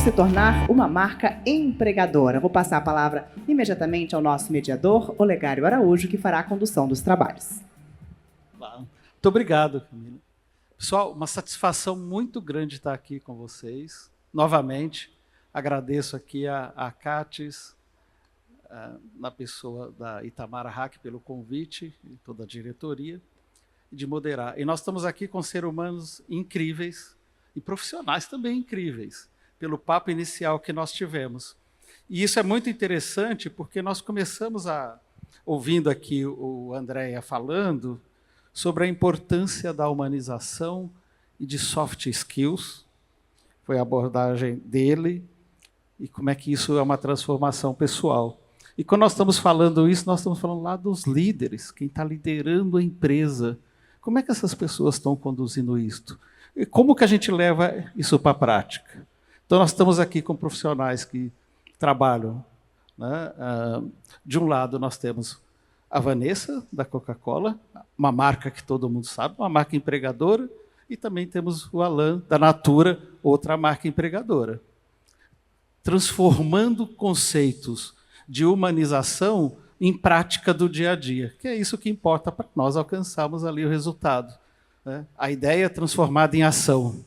se tornar uma marca empregadora? Vou passar a palavra imediatamente ao nosso mediador, Olegário Araújo, que fará a condução dos trabalhos. Muito obrigado, Camila. Pessoal, uma satisfação muito grande estar aqui com vocês. Novamente, agradeço aqui a Cates, na pessoa da Itamara Hack, pelo convite, e toda a diretoria, de moderar. E nós estamos aqui com seres humanos incríveis e profissionais também incríveis, pelo papo inicial que nós tivemos. E isso é muito interessante, porque nós começamos ouvindo aqui o Andréia falando sobre a importância da humanização e de soft skills, foi a abordagem dele, e como é que isso é uma transformação pessoal. E quando nós estamos falando isso, nós estamos falando lá dos líderes, quem está liderando a empresa. Como é que essas pessoas estão conduzindo isto? E como que a gente leva isso para a prática? Então, nós estamos aqui com profissionais que trabalham, né? De um lado, nós temos a Vanessa, da Coca-Cola, uma marca que todo mundo sabe, uma marca empregadora, e também temos o Alan, da Natura, outra marca empregadora. Transformando conceitos de humanização em prática do dia a dia, que é isso que importa para nós alcançarmos ali o resultado, né? A ideia é transformada em ação.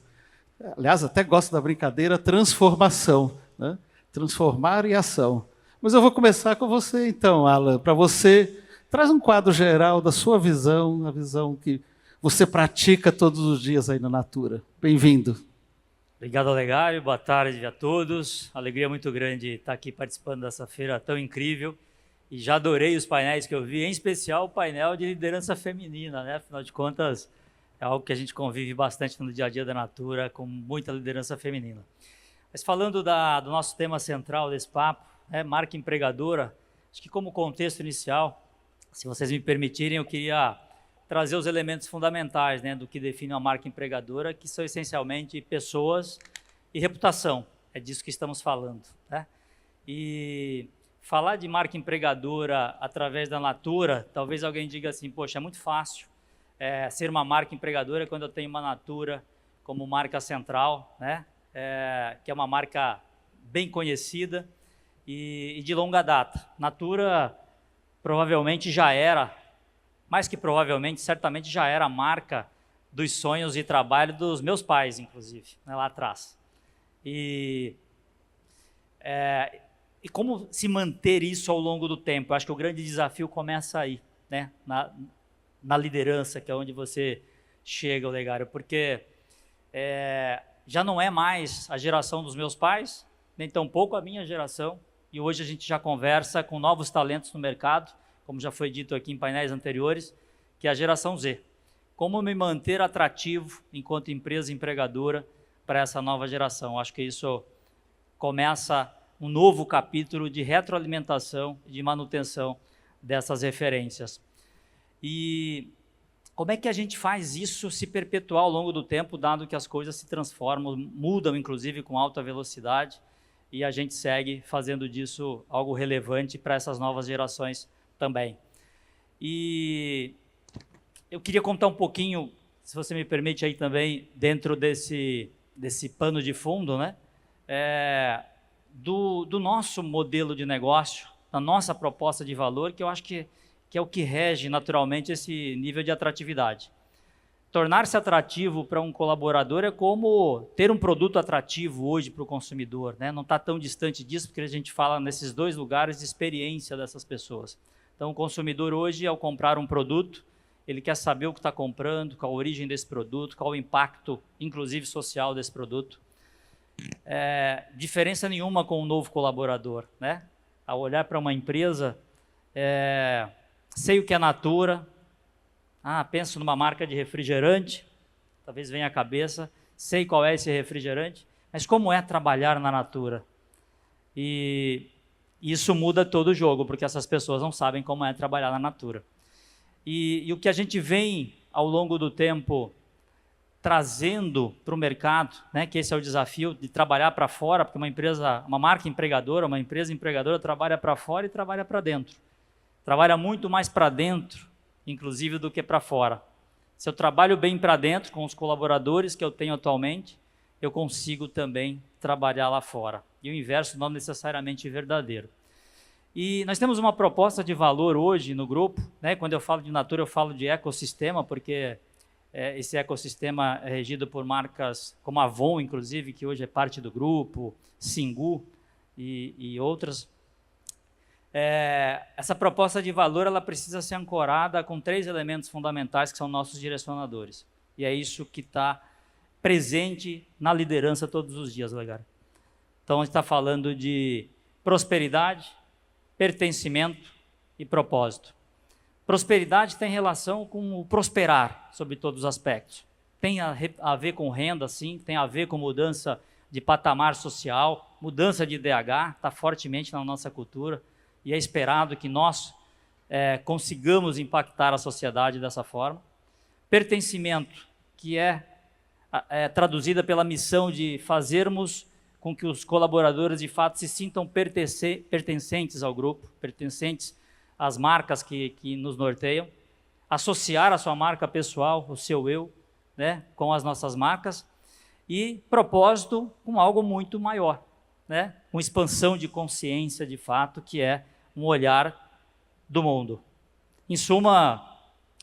Aliás, até gosto da brincadeira, transformação, né? Transformar em ação. Mas eu vou começar com você, então, Alan, para você, traz um quadro geral da sua visão, a visão que você pratica todos os dias aí na Natura. Bem-vindo. Obrigado, Olegário. Boa tarde a todos. Alegria muito grande estar aqui participando dessa feira tão incrível. E já adorei os painéis que eu vi, em especial o painel de liderança feminina, né? Afinal de contas, é algo que a gente convive bastante no dia a dia da Natura, com muita liderança feminina. Mas falando do nosso tema central desse papo, marca empregadora, acho que como contexto inicial, se vocês me permitirem, eu queria trazer os elementos fundamentais, né, do que define uma marca empregadora, que são essencialmente pessoas e reputação. É disso que estamos falando, né? E falar de marca empregadora através da Natura, talvez alguém diga assim, poxa, é muito fácil ser uma marca empregadora quando eu tenho uma Natura como marca central, né? Que é uma marca bem conhecida e de longa data. Natura provavelmente já era, mais que provavelmente, certamente já era a marca dos sonhos e trabalho dos meus pais, inclusive, né, lá atrás. E como se manter isso ao longo do tempo? Eu acho que o grande desafio começa aí, né, na liderança, que é onde você chega, Olegário, porque já não é mais a geração dos meus pais, nem tampouco a minha geração, e hoje a gente já conversa com novos talentos no mercado, como já foi dito aqui em painéis anteriores, que é a geração Z. Como me manter atrativo enquanto empresa empregadora para essa nova geração? Acho que isso começa um novo capítulo de retroalimentação e de manutenção dessas referências. E como é que a gente faz isso se perpetuar ao longo do tempo, dado que as coisas se transformam, mudam inclusive com alta velocidade, e a gente segue fazendo disso algo relevante para essas novas gerações também. E eu queria contar um pouquinho, se você me permite aí também, dentro desse pano de fundo, né, do nosso modelo de negócio, da nossa proposta de valor, que eu acho que é o que rege naturalmente esse nível de atratividade. Tornar-se atrativo para um colaborador é como ter um produto atrativo hoje para o consumidor, né? Não está tão distante disso, porque a gente fala nesses dois lugares de experiência dessas pessoas. Então, o consumidor hoje, ao comprar um produto, ele quer saber o que está comprando, qual a origem desse produto, qual o impacto, inclusive social, desse produto. Diferença nenhuma com um novo colaborador, né? Ao olhar para uma empresa, sei o que é Natura, penso numa marca de refrigerante, talvez venha à cabeça, sei qual é esse refrigerante, mas como é trabalhar na Natura? E isso muda todo o jogo, porque essas pessoas não sabem como é trabalhar na Natura. E o que a gente vem, ao longo do tempo, trazendo para o mercado, né, que esse é o desafio de trabalhar para fora, porque uma marca empregadora, uma empresa empregadora trabalha para fora e trabalha para dentro. Trabalha muito mais para dentro, inclusive, do que para fora. Se eu trabalho bem para dentro, com os colaboradores que eu tenho atualmente, eu consigo também trabalhar lá fora. E o inverso não necessariamente verdadeiro. E nós temos uma proposta de valor hoje no grupo, né? Quando eu falo de Natura, eu falo de ecossistema, porque esse ecossistema é regido por marcas como a Avon, inclusive, que hoje é parte do grupo, Singu e outras. Essa proposta de valor ela precisa ser ancorada com 3 elementos fundamentais que são nossos direcionadores. E é isso que está presente na liderança todos os dias, Olegário. Então, a gente está falando de prosperidade, pertencimento e propósito. Prosperidade tem relação com o prosperar, sobre todos os aspectos. Tem a ver com renda, sim, tem a ver com mudança de patamar social, mudança de IDH, está fortemente na nossa cultura, e é esperado que nós consigamos impactar a sociedade dessa forma. Pertencimento, que é traduzida pela missão de fazermos com que os colaboradores, de fato, se sintam pertencentes ao grupo, pertencentes às marcas que nos norteiam, associar a sua marca pessoal, o seu eu, né, com as nossas marcas, e propósito com algo muito maior, né, com expansão de consciência, de fato, que é um olhar do mundo. Em suma,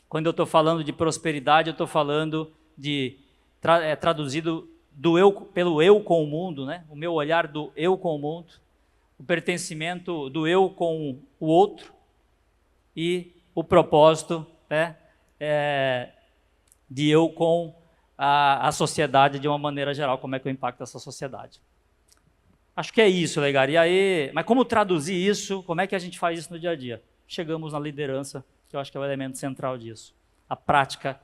quando eu estou falando de prosperidade, eu estou falando de, traduzido pelo eu com o mundo, né? O meu olhar do eu com o mundo, o pertencimento do eu com o outro e o propósito, né? De eu com a sociedade de uma maneira geral, como é que eu impacto essa sociedade. Acho que é isso, Olegário. E aí, mas como traduzir isso? Como é que a gente faz isso no dia a dia? Chegamos na liderança, que eu acho que é o elemento central disso. A prática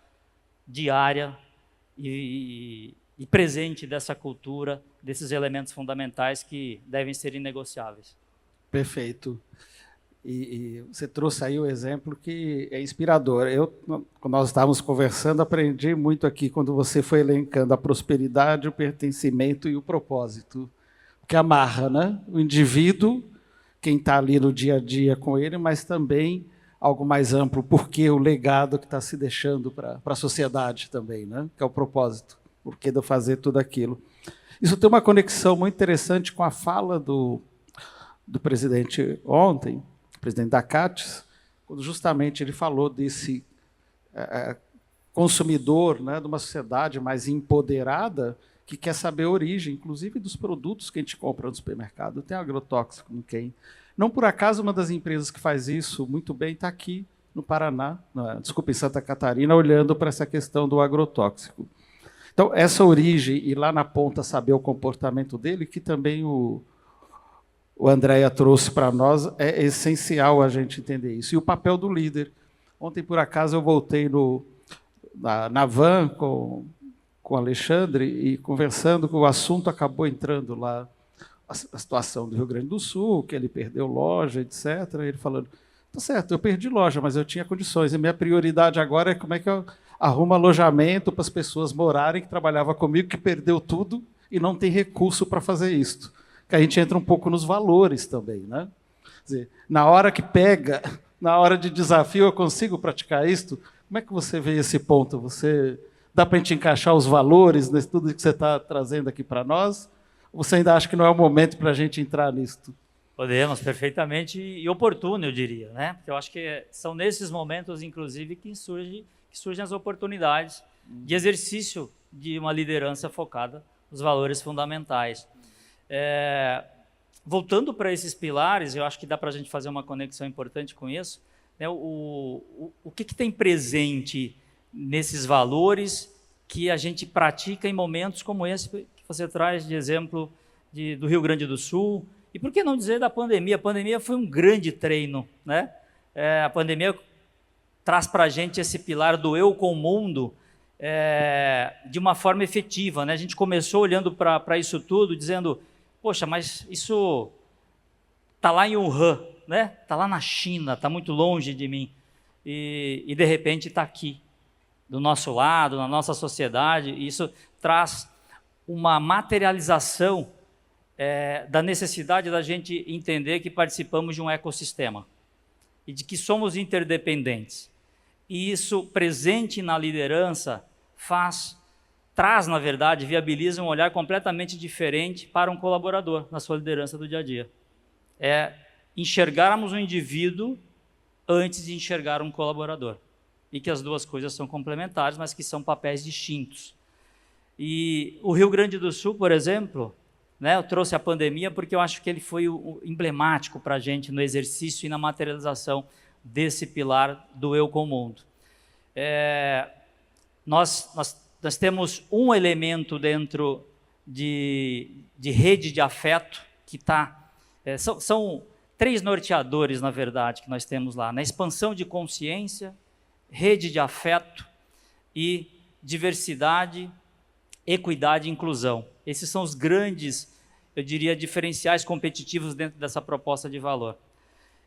diária e presente dessa cultura, desses elementos fundamentais que devem ser inegociáveis. Perfeito. E você trouxe aí o exemplo que é inspirador. Quando nós estávamos conversando, aprendi muito aqui quando você foi elencando a prosperidade, o pertencimento e o propósito. Porque amarra, né? O indivíduo, quem está ali no dia a dia com ele, mas também algo mais amplo, porque o legado que está se deixando para a sociedade também, né? Que é o propósito. Por que de eu fazer tudo aquilo? Isso tem uma conexão muito interessante com a fala do presidente ontem, presidente da CATES, quando justamente ele falou desse consumidor, né, de uma sociedade mais empoderada, que quer saber a origem, inclusive dos produtos que a gente compra no supermercado. Tem agrotóxico no quem. Não por acaso, uma das empresas que faz isso muito bem está aqui no Paraná, em Santa Catarina, olhando para essa questão do agrotóxico. Então, essa origem, e lá na ponta saber o comportamento dele, que também o Andréia trouxe para nós, é essencial a gente entender isso. E o papel do líder. Ontem, por acaso, eu voltei na van com o Alexandre e conversando, que o assunto acabou entrando lá, a situação do Rio Grande do Sul, que ele perdeu loja, etc. Ele falando, tá certo, eu perdi loja, mas eu tinha condições, e minha prioridade agora é como é que eu arrumo alojamento para as pessoas morarem, que trabalhava comigo, que perdeu tudo e não tem recurso para fazer isso. Que a gente entra um pouco nos valores também, né? Quer dizer, na hora que pega, na hora de desafio, eu consigo praticar isto? Como é que você vê esse ponto? Dá para a gente encaixar os valores nesse tudo que você está trazendo aqui para nós? Ou você ainda acha que não é o momento para a gente entrar nisto? Podemos, perfeitamente, e oportuno, eu diria, né? Porque eu acho que são nesses momentos, inclusive, que surgem as oportunidades de exercício de uma liderança focada nos valores fundamentais. Voltando para esses pilares, eu acho que dá para a gente fazer uma conexão importante com isso, né? O que tem presente nesses valores que a gente pratica em momentos como esse que você traz de exemplo do Rio Grande do Sul, e por que não dizer da pandemia? A pandemia foi um grande treino, né? A pandemia traz para a gente esse pilar do eu com o mundo de uma forma efetiva, né? A gente começou olhando para isso tudo, dizendo, poxa, mas isso está lá em Wuhan, né? Está lá na China, está muito longe de mim, e de repente está aqui, do nosso lado, na nossa sociedade, e isso traz uma materialização da necessidade da gente entender que participamos de um ecossistema e de que somos interdependentes. E isso, presente na liderança, traz, na verdade, viabiliza um olhar completamente diferente para um colaborador na sua liderança do dia a dia. É enxergarmos um indivíduo antes de enxergar um colaborador. E que as duas coisas são complementares, mas que são papéis distintos. E o Rio Grande do Sul, por exemplo, né, eu trouxe a pandemia porque eu acho que ele foi emblemático para a gente no exercício e na materialização desse pilar do eu com o mundo. Nós temos um elemento dentro de rede de afeto que está... são 3 norteadores, na verdade, que nós temos lá. Na expansão de consciência, rede de afeto e diversidade, equidade e inclusão. Esses são os grandes, eu diria, diferenciais competitivos dentro dessa proposta de valor.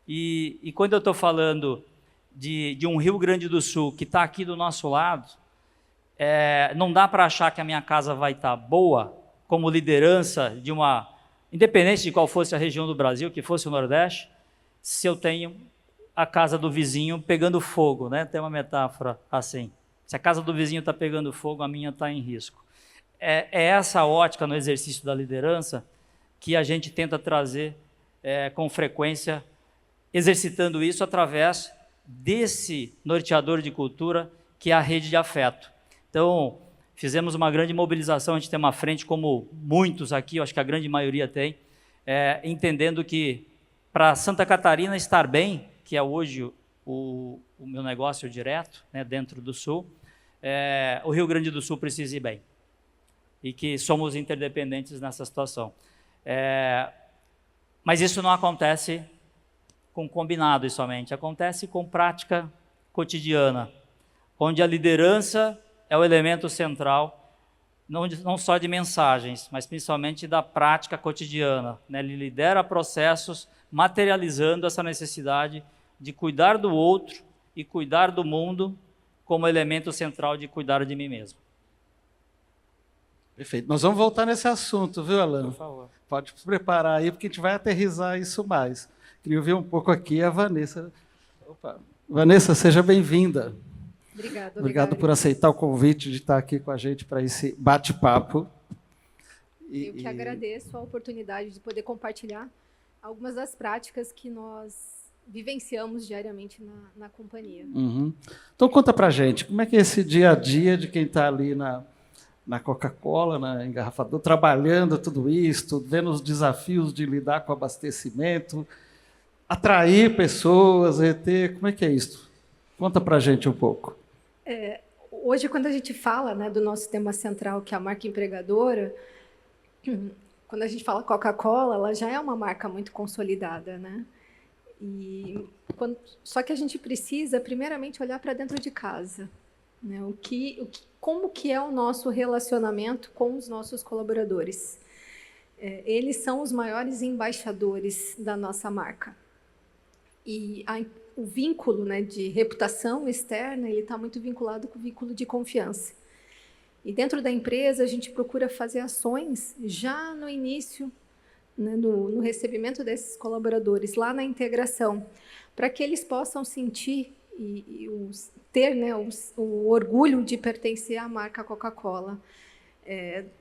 E quando eu estou falando de um Rio Grande do Sul que está aqui do nosso lado, não dá para achar que a minha casa vai estar boa como liderança de uma... Independente de qual fosse a região do Brasil, que fosse o Nordeste, se eu tenho a casa do vizinho pegando fogo, né? Tem uma metáfora assim. Se a casa do vizinho está pegando fogo, a minha está em risco. É essa ótica no exercício da liderança que a gente tenta trazer com frequência, exercitando isso através desse norteador de cultura que é a rede de afeto. Então, fizemos uma grande mobilização, a gente tem uma frente como muitos aqui, eu acho que a grande maioria tem, entendendo que para Santa Catarina estar bem, que é hoje o meu negócio direto, né, dentro do Sul, o Rio Grande do Sul precisa ir bem. E que somos interdependentes nessa situação. Mas isso não acontece com combinados somente, acontece com prática cotidiana, onde a liderança é o elemento central, não só de mensagens, mas principalmente da prática cotidiana, né? Ele lidera processos materializando essa necessidade de cuidar do outro e cuidar do mundo como elemento central de cuidar de mim mesmo. Perfeito. Nós vamos voltar nesse assunto, viu, Alan? Por favor. Pode se preparar aí, porque a gente vai aterrissar isso mais. Queria ouvir um pouco aqui a Vanessa. Opa. Vanessa, seja bem-vinda. Obrigada. Obrigado por aceitar o convite de estar aqui com a gente para esse bate-papo. Eu que agradeço a oportunidade de poder compartilhar algumas das práticas que nós vivenciamos diariamente na companhia. Uhum. Então, conta para a gente, como é que é esse dia a dia de quem está ali na Coca-Cola, na engarrafadora, trabalhando tudo isso, vendo os desafios de lidar com abastecimento, atrair pessoas, reter, como é que é isso? Conta para a gente um pouco. Hoje, quando a gente fala, né, do nosso tema central, que é a marca empregadora, quando a gente fala Coca-Cola, ela já é uma marca muito consolidada, né? Só que a gente precisa, primeiramente, olhar para dentro de casa, né? Como que é o nosso relacionamento com os nossos colaboradores. Eles são os maiores embaixadores da nossa marca. E o vínculo, né, de reputação externa, ele está muito vinculado com o vínculo de confiança. E dentro da empresa, a gente procura fazer ações já no início, né, no recebimento desses colaboradores, lá na integração, para que eles possam sentir ter, né, o orgulho de pertencer à marca Coca-Cola.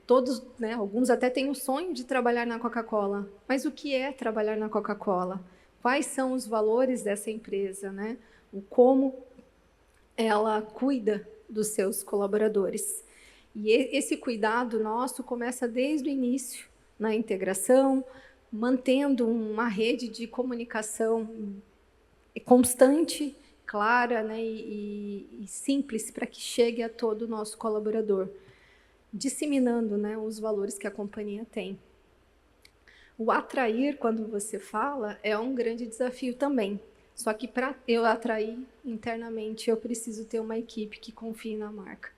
Todos, né, alguns até têm o sonho de trabalhar na Coca-Cola, mas o que é trabalhar na Coca-Cola? Quais são os valores dessa empresa, né? Como ela cuida dos seus colaboradores. E esse cuidado nosso começa desde o início, na integração, mantendo uma rede de comunicação constante, clara, né, e simples para que chegue a todo o nosso colaborador, disseminando, né, os valores que a companhia tem. O atrair, quando você fala, é um grande desafio também. Só que para eu atrair internamente, eu preciso ter uma equipe que confie na marca.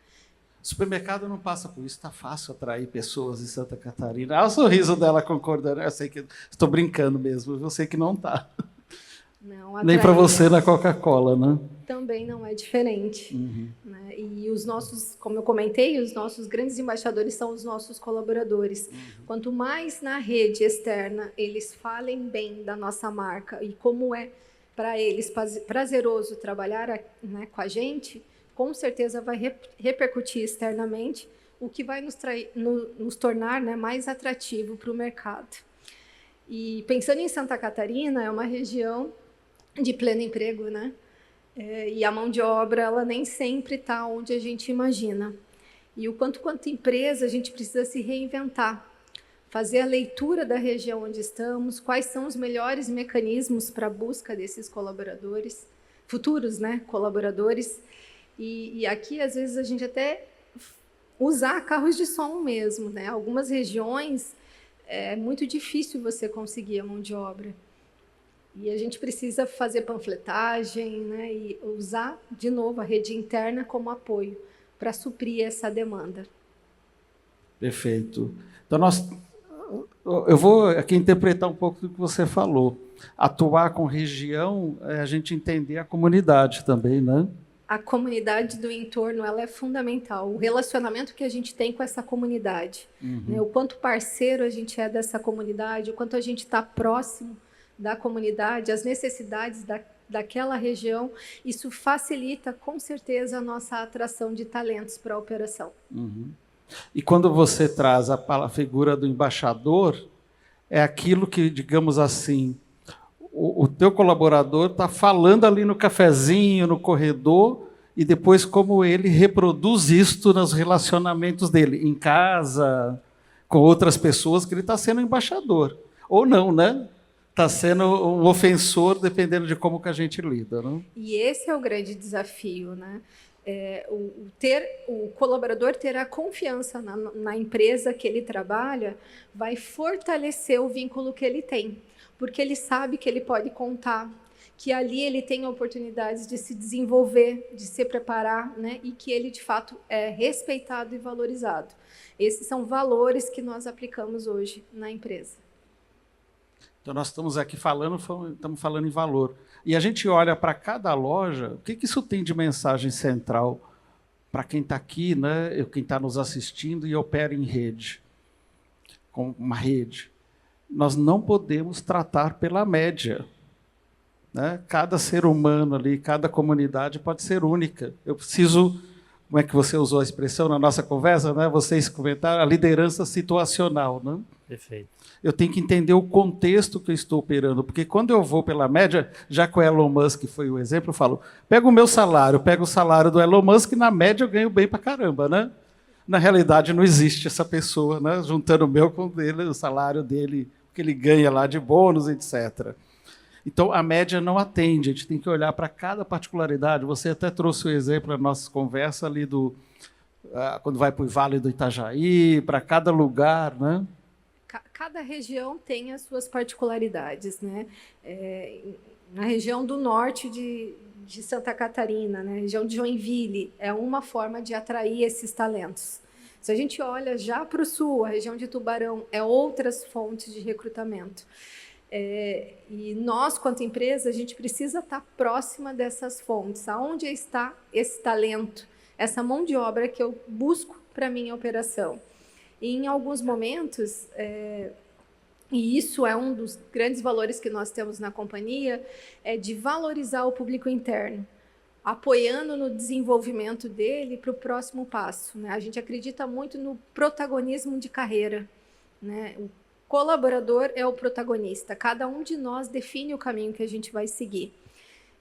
O supermercado não passa por isso, está fácil atrair pessoas em Santa Catarina. Olha o sorriso dela concordando. Eu sei que estou brincando mesmo, eu sei que não está. Nem para você na Coca-Cola, né? Também não é diferente. Uhum. Né? E os nossos, como eu comentei, os nossos grandes embaixadores são os nossos colaboradores. Uhum. Quanto mais na rede externa eles falem bem da nossa marca e como é para eles prazeroso trabalhar, né, com a gente, com certeza vai repercutir externamente o que vai nos tornar, né, mais atrativo para o mercado. E pensando em Santa Catarina, é uma região de pleno emprego, né? E a mão de obra, ela nem sempre está onde a gente imagina. E o quanto empresa a gente precisa se reinventar, fazer a leitura da região onde estamos, quais são os melhores mecanismos para a busca desses colaboradores, futuros, né, colaboradores. E aqui, às vezes, a gente até usar carros de som mesmo, né? Algumas regiões é muito difícil você conseguir a mão de obra. E a gente precisa fazer panfletagem, né, e usar, de novo, a rede interna como apoio para suprir essa demanda. Perfeito. Então, eu vou aqui interpretar um pouco do que você falou. Atuar com região é a gente entender a comunidade também, né? A comunidade do entorno, ela é fundamental. O relacionamento que a gente tem com essa comunidade, né? O quanto parceiro a gente é dessa comunidade, o quanto a gente está próximo da comunidade, as necessidades daquela região, isso facilita, com certeza, a nossa atração de talentos para a operação. E quando você traz a figura do embaixador, é aquilo que, digamos assim, o teu colaborador está falando ali no cafezinho, no corredor, e depois como ele reproduz isto nos relacionamentos dele, em casa, com outras pessoas, que ele está sendo embaixador. Ou não, né? Está sendo um ofensor, dependendo de como que a gente lida. Não? E esse é o grande desafio, né? O colaborador ter a confiança na empresa que ele trabalha vai fortalecer o vínculo que ele tem, porque ele sabe que ele pode contar, que ali ele tem oportunidades de se desenvolver, de se preparar, né? E que ele, de fato, é respeitado e valorizado. Esses são valores que nós aplicamos hoje na empresa. Então, nós estamos aqui falando em valor. E a gente olha para cada loja, o que isso tem de mensagem central para quem está aqui, né, quem está nos assistindo e opera em rede, com uma rede. Nós não podemos tratar pela média. Né? Cada ser humano ali, cada comunidade pode ser única. Eu preciso, como é que você usou a expressão na nossa conversa, né? Vocês comentaram, a liderança situacional. Né? Perfeito. Eu tenho que entender o contexto que eu estou operando, porque quando eu vou pela média, já que o Elon Musk foi o exemplo, eu falo, pega o meu salário, pega o salário do Elon Musk, na média eu ganho bem pra caramba, né? Na realidade não existe essa pessoa, né? Juntando o meu com o dele, o salário dele, o que ele ganha lá de bônus, etc. Então a média não atende, a gente tem que olhar para cada particularidade. Você até trouxe o exemplo na nossa conversa ali quando vai para o Vale do Itajaí, para cada lugar, né? Cada região tem as suas particularidades, né? Na região do norte de Santa Catarina, né? Região de Joinville, é uma forma de atrair esses talentos. Se a gente olha já para o sul, a região de Tubarão, é outras fontes de recrutamento. E nós, quanto empresa, a gente precisa estar próxima dessas fontes. Aonde está esse talento, essa mão de obra que eu busco para a minha operação? E em alguns momentos, e isso é um dos grandes valores que nós temos na companhia, é de valorizar o público interno, apoiando no desenvolvimento dele para o próximo passo. Né? A gente acredita muito no protagonismo de carreira. Né? O colaborador é o protagonista, cada um de nós define o caminho que a gente vai seguir.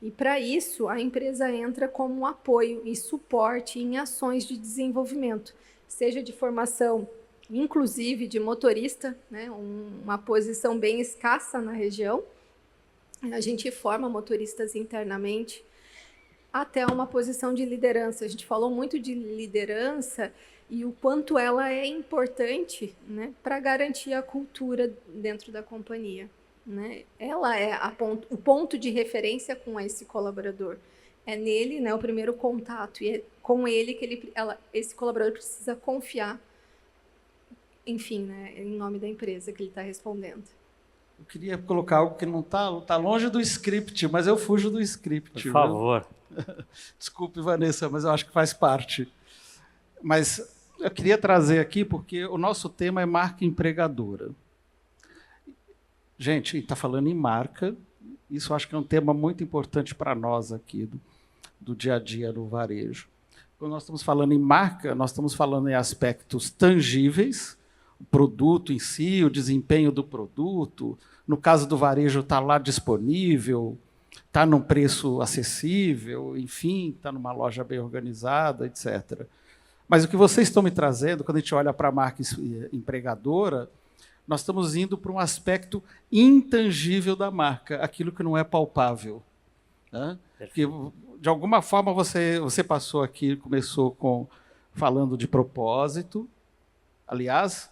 E, para isso, a empresa entra como um apoio e suporte em ações de desenvolvimento, seja de formação, inclusive de motorista, né, uma posição bem escassa na região. A gente forma motoristas internamente, até uma posição de liderança. A gente falou muito de liderança e o quanto ela é importante, né, para garantir a cultura dentro da companhia. Né? Ela é o ponto de referência com esse colaborador. É nele, né, o primeiro contato, e é com ele que esse colaborador precisa confiar, enfim, né, em nome da empresa que ele está respondendo. Eu queria colocar algo que não está longe do script, mas eu fujo do script. Por favor. Desculpe, Vanessa, mas eu acho que faz parte. Mas eu queria trazer aqui, porque o nosso tema é marca empregadora. Gente, está falando em marca, isso eu acho que é um tema muito importante para nós aqui, do dia a dia no varejo. quando nós estamos falando em marca, nós estamos falando em aspectos tangíveis, o produto em si, o desempenho do produto, no caso do varejo, está lá disponível, está num preço acessível, enfim, está numa loja bem organizada, etc. Mas o que vocês estão me trazendo, quando a gente olha para a marca empregadora, nós estamos indo para um aspecto intangível da marca, aquilo que não é palpável. Né? Porque, de alguma forma, você passou aqui, começou falando de propósito. Aliás,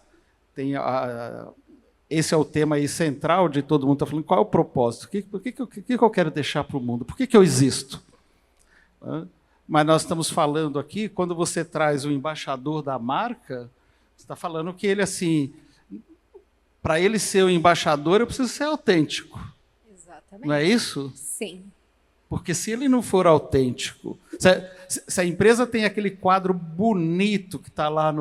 esse é o tema aí central de todo mundo está falando. Qual é o propósito? O que eu quero deixar para o mundo? Por que eu existo? Mas nós estamos falando aqui, quando você traz o embaixador da marca, você está falando que ele, assim, para ele ser o embaixador, eu preciso ser autêntico. Exatamente. Não é isso? Sim. Porque se ele não for autêntico, se a empresa tem aquele quadro bonito que está lá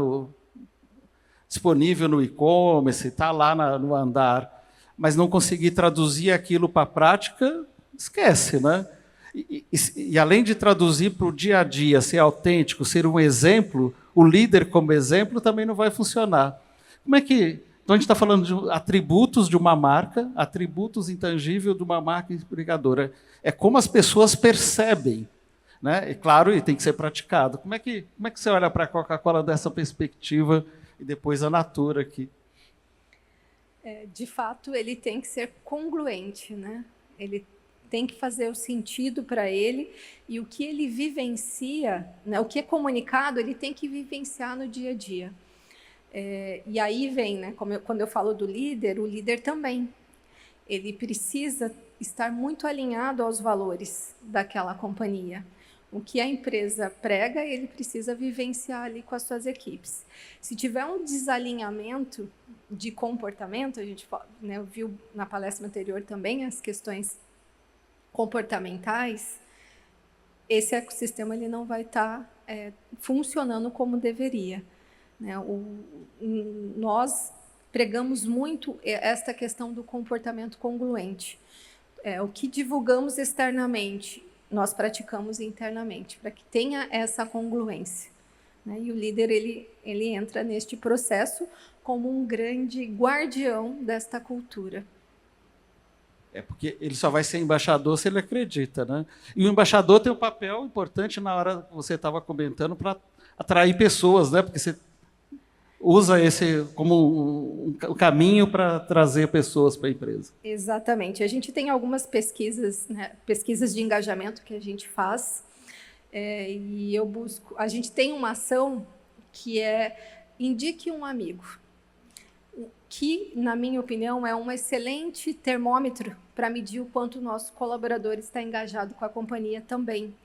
disponível no e-commerce, está lá no andar, mas não conseguir traduzir aquilo para a prática, esquece, né? E além de traduzir para o dia a dia, ser autêntico, ser um exemplo, o líder como exemplo também não vai funcionar. Como é que... Então, a gente está falando de atributos de uma marca, atributos intangíveis de uma marca empregadora. É como as pessoas percebem. Né? E, claro, e tem que ser praticado. Como é que você olha para a Coca-Cola dessa perspectiva e depois a Natura aqui? De fato, ele tem que ser congruente. Né? Ele tem que fazer o sentido para ele, e o que ele vivencia, né, o que é comunicado, ele tem que vivenciar no dia a dia. E aí vem, né, quando eu falo do líder, o líder também. Ele precisa estar muito alinhado aos valores daquela companhia. O que a empresa prega, ele precisa vivenciar ali com as suas equipes. Se tiver um desalinhamento de comportamento, a gente, né, viu na palestra anterior também as questões comportamentais, esse ecossistema ele não vai estar funcionando como deveria. Né? Nós pregamos muito esta questão do comportamento congruente. O que divulgamos externamente, nós praticamos internamente, para que tenha essa congruência. Né? E o líder ele entra neste processo como um grande guardião desta cultura. Porque ele só vai ser embaixador se ele acredita. Né? E o embaixador tem um papel importante na hora que você estava comentando para atrair pessoas, né? Porque você usa esse como um caminho para trazer pessoas para a empresa. Exatamente. A gente tem algumas pesquisas, né, pesquisas de engajamento que a gente faz, e eu busco... A gente tem uma ação que é indique um amigo, que, na minha opinião, é um excelente termômetro para medir o quanto o nosso colaborador está engajado com a companhia também.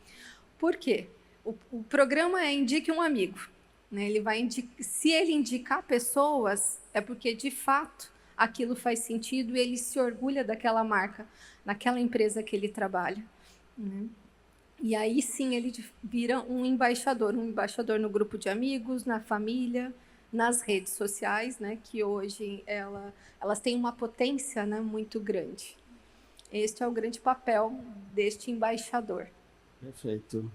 Por quê? O programa é indique um amigo. Ele vai se ele indicar pessoas, é porque, de fato, aquilo faz sentido e ele se orgulha daquela marca, naquela empresa que ele trabalha. Né? E aí, sim, ele vira um embaixador no grupo de amigos, na família, nas redes sociais, né, que hoje elas têm uma potência, né, muito grande. Este é o grande papel deste embaixador. Perfeito.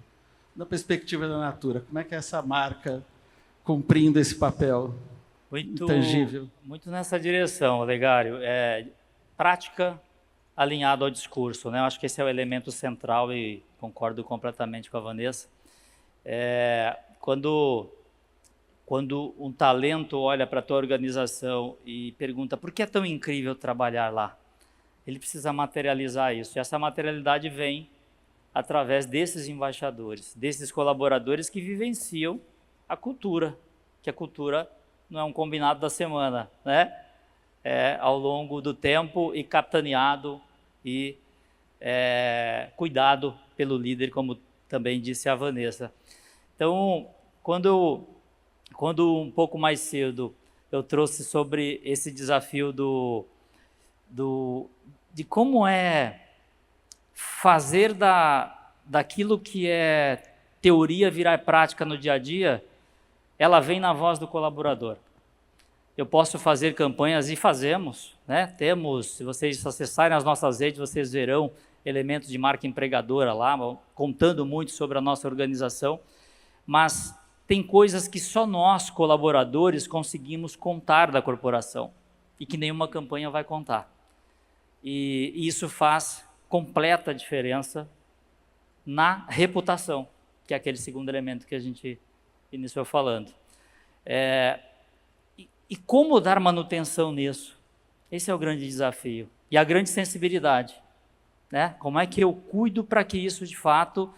Na perspectiva da Natura, como é que é essa marca cumprindo esse papel intangível? Muito nessa direção, Olegário. Prática alinhado ao discurso. Né? Eu acho que esse é o elemento central e concordo completamente com a Vanessa. Quando um talento olha para a tua organização e pergunta por que é tão incrível trabalhar lá, ele precisa materializar isso. E essa materialidade vem através desses embaixadores, desses colaboradores que vivenciam a cultura, que a cultura não é um combinado da semana, né? É ao longo do tempo e capitaneado e cuidado pelo líder, como também disse a Vanessa. Então, quando um pouco mais cedo eu trouxe sobre esse desafio de como é fazer daquilo que é teoria virar prática no dia a dia, ela vem na voz do colaborador. Eu posso fazer campanhas e fazemos, né? Temos, se vocês acessarem as nossas redes, vocês verão elementos de marca empregadora lá, contando muito sobre a nossa organização, mas tem coisas que só nós, colaboradores, conseguimos contar da corporação e que nenhuma campanha vai contar. E isso faz completa diferença na reputação, que é aquele segundo elemento que a gente iniciou falando. E como dar manutenção nisso? Esse é o grande desafio. E a grande sensibilidade, né? Como é que eu cuido para que isso, de fato,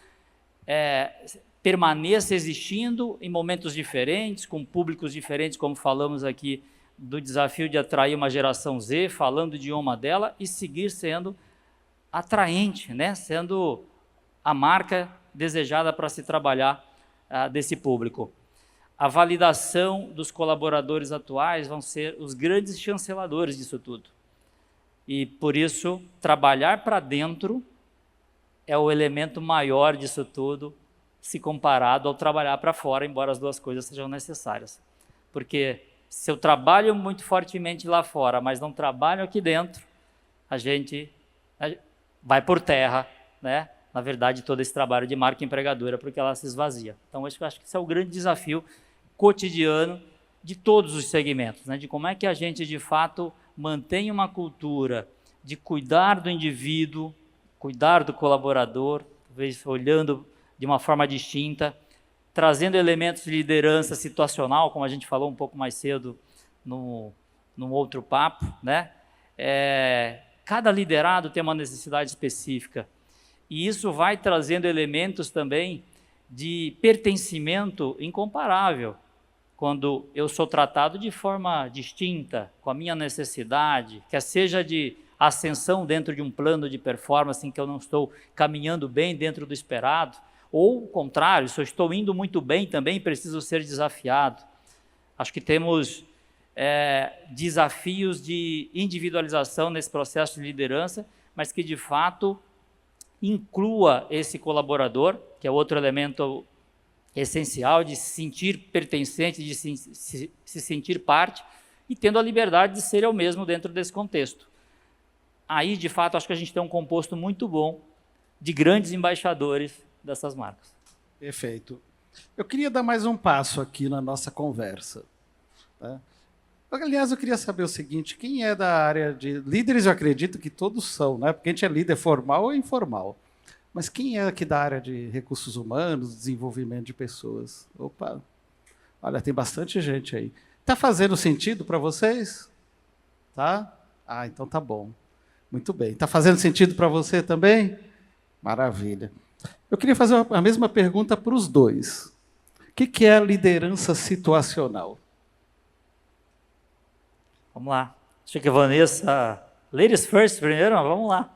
permaneça existindo em momentos diferentes, com públicos diferentes, como falamos aqui do desafio de atrair uma geração Z, falando o idioma dela, e seguir sendo atraente, né? Sendo a marca desejada para se trabalhar desse público. A validação dos colaboradores atuais vão ser os grandes chanceladores disso tudo. E, por isso, trabalhar para dentro é o elemento maior disso tudo, se comparado ao trabalhar para fora, embora as duas coisas sejam necessárias. Porque se eu trabalho muito fortemente lá fora, mas não trabalho aqui dentro, a gente vai por terra, né? Na verdade, todo esse trabalho de marca empregadora, porque ela se esvazia. Então, eu acho que esse é o grande desafio cotidiano de todos os segmentos, né? De como é que a gente, de fato, mantém uma cultura de cuidar do indivíduo, cuidar do colaborador, talvez olhando de uma forma distinta, trazendo elementos de liderança situacional, como a gente falou um pouco mais cedo num outro papo, né? Cada liderado tem uma necessidade específica, e isso vai trazendo elementos também de pertencimento incomparável, quando eu sou tratado de forma distinta, com a minha necessidade, quer seja de ascensão dentro de um plano de performance em que eu não estou caminhando bem dentro do esperado, ou o contrário, se eu estou indo muito bem também, preciso ser desafiado. Acho que temos desafios de individualização nesse processo de liderança, mas que de fato inclua esse colaborador, que é outro elemento essencial de se sentir pertencente, de se sentir parte, e tendo a liberdade de ser eu mesmo dentro desse contexto. Aí, de fato, acho que a gente tem um composto muito bom de grandes embaixadores dessas marcas. Perfeito. Eu queria dar mais um passo aqui na nossa conversa. Tá? Aliás, eu queria saber o seguinte, quem é da área de líderes, eu acredito que todos são, né? Porque a gente é líder formal ou informal. Mas quem é aqui da área de recursos humanos, desenvolvimento de pessoas? Opa, olha, tem bastante gente aí. Está fazendo sentido para vocês? Tá? Ah, então tá bom. Muito bem. Está fazendo sentido para você também? Maravilha. Eu queria fazer a mesma pergunta para os dois. O que é a liderança situacional? Vamos lá. Acho que a Vanessa... Ladies first primeiro, mas vamos lá.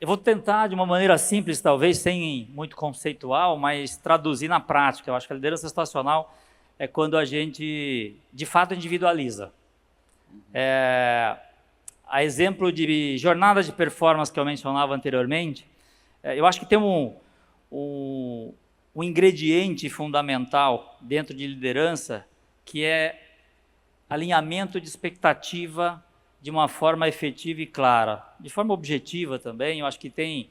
Eu vou tentar, de uma maneira simples, talvez, sem muito conceitual, mas traduzir na prática. Eu acho que a liderança situacional é quando a gente, de fato, individualiza. A exemplo de jornada de performance que eu mencionava anteriormente, eu acho que tem um ingrediente fundamental dentro de liderança, que é alinhamento de expectativa de uma forma efetiva e clara. De forma objetiva também, eu acho que tem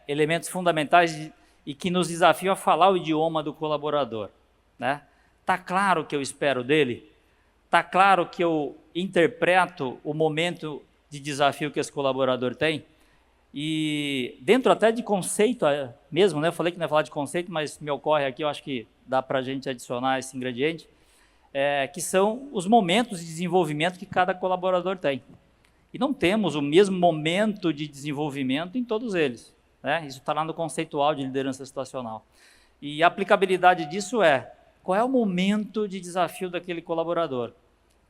elementos fundamentais e que nos desafiam a falar o idioma do colaborador. Né? Tá claro o que eu espero dele? Está claro que eu interpreto o momento de desafio que esse colaborador tem? E dentro até de conceito mesmo, né? Eu falei que não ia falar de conceito, mas me ocorre aqui, eu acho que dá para a gente adicionar esse ingrediente, que são os momentos de desenvolvimento que cada colaborador tem. E não temos o mesmo momento de desenvolvimento em todos eles. Né? Isso está lá no conceitual de liderança situacional. E a aplicabilidade disso qual é o momento de desafio daquele colaborador?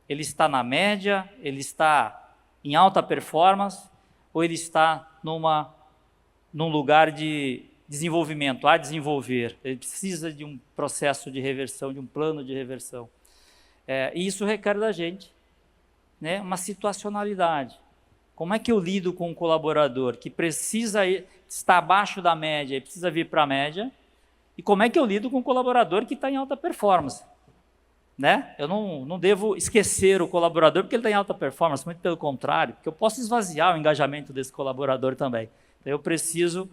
Ele está na média, ele está em alta performance, ou ele está num lugar de desenvolvimento, a desenvolver? Ele precisa de um processo de reversão, de um plano de reversão. E isso requer da gente, né, uma situacionalidade. Como é que eu lido com um colaborador que precisa estar abaixo da média e precisa vir para a média? E como é que eu lido com um colaborador que está em alta performance? Né? Eu não devo esquecer o colaborador porque ele está em alta performance, muito pelo contrário, porque eu posso esvaziar o engajamento desse colaborador também. Então, eu preciso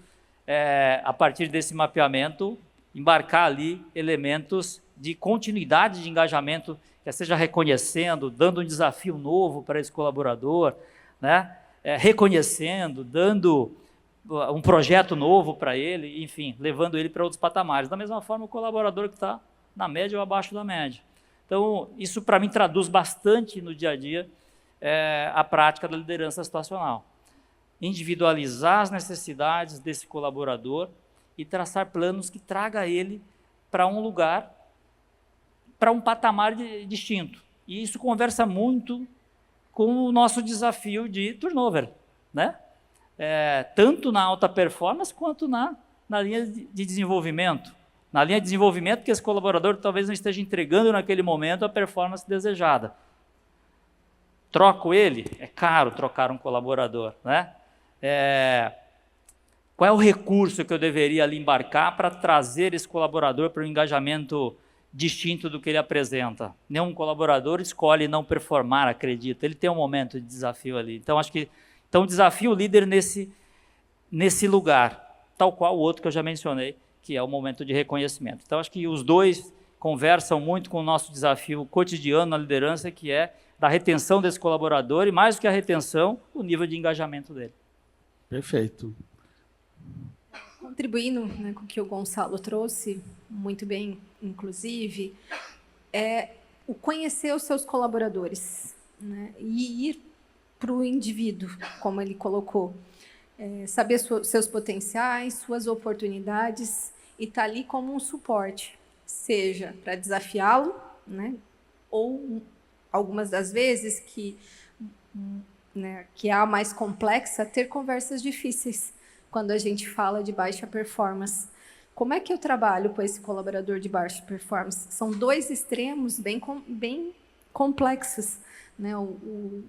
a partir desse mapeamento, embarcar ali elementos de continuidade de engajamento, que seja reconhecendo, dando um desafio novo para esse colaborador, né? Reconhecendo, dando um projeto novo para ele, enfim, levando ele para outros patamares. Da mesma forma, o colaborador que está na média ou abaixo da média. Então, isso para mim traduz bastante no dia a dia a prática da liderança situacional. Individualizar as necessidades desse colaborador e traçar planos que traga ele para um lugar, para um patamar distinto. E isso conversa muito com o nosso desafio de turnover, né? Tanto na alta performance quanto na linha de desenvolvimento. Na linha de desenvolvimento, que esse colaborador talvez não esteja entregando naquele momento a performance desejada. Troco ele? É caro trocar um colaborador, né? Qual é o recurso que eu deveria ali embarcar para trazer esse colaborador para um engajamento distinto do que ele apresenta? Nenhum colaborador escolhe não performar, acredita. Ele tem um momento de desafio ali. Então, acho que desafio o líder nesse lugar, tal qual o outro que eu já mencionei, que é o momento de reconhecimento. Então, acho que os dois conversam muito com o nosso desafio cotidiano na liderança, que é da retenção desse colaborador e, mais do que a retenção, o nível de engajamento dele. Perfeito. Contribuindo, né, com o que o Gonçalo trouxe, muito bem, inclusive, o conhecer os seus colaboradores, né, e ir para o indivíduo, como ele colocou. Saber seus potenciais, suas oportunidades e estar ali como um suporte, seja para desafiá-lo, né, ou algumas das vezes que é a mais complexa, ter conversas difíceis quando a gente fala de baixa performance. Como é que eu trabalho com esse colaborador de baixa performance? São dois extremos bem complexos, né?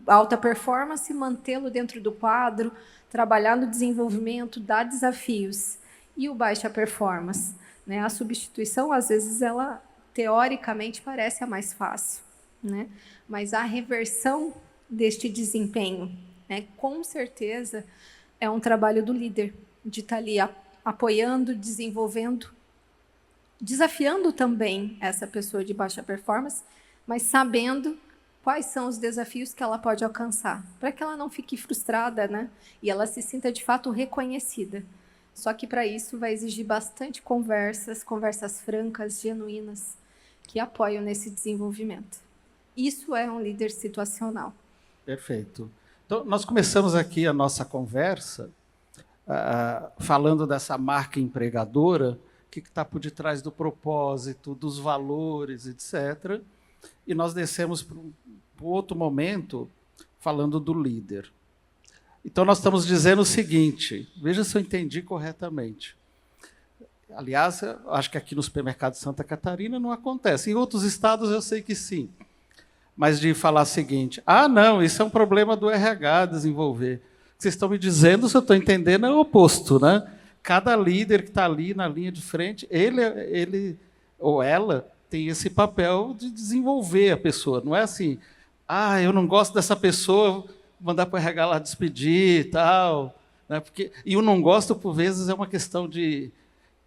A alta performance, mantê-lo dentro do quadro, trabalhar no desenvolvimento, dar desafios. E o baixa performance, né? A substituição, às vezes, ela teoricamente parece a mais fácil, né? Mas a reversão deste desempenho, né, com certeza, é um trabalho do líder, de estar ali apoiando, desenvolvendo, desafiando também essa pessoa de baixa performance, mas sabendo quais são os desafios que ela pode alcançar, para que ela não fique frustrada, né? E ela se sinta, de fato, reconhecida. Só que, para isso, vai exigir bastante conversas francas, genuínas, que apoiam nesse desenvolvimento. Isso é um líder situacional. Perfeito. Então, nós começamos aqui a nossa conversa falando dessa marca empregadora, o que está por detrás do propósito, dos valores, etc. E nós descemos para um outro momento falando do líder. Então, nós estamos dizendo o seguinte, veja se eu entendi corretamente. Aliás, eu acho que aqui no supermercado de Santa Catarina não acontece. Em outros estados eu sei que sim. Mas de falar o seguinte, não, isso é um problema do RH desenvolver. O que vocês estão me dizendo, se eu estou entendendo, é o oposto, né? Cada líder que está ali na linha de frente, ele ou ela tem esse papel de desenvolver a pessoa. Não é assim, eu não gosto dessa pessoa, vou mandar para o RH lá despedir e tal. Né? E o não gosto, por vezes, é uma questão de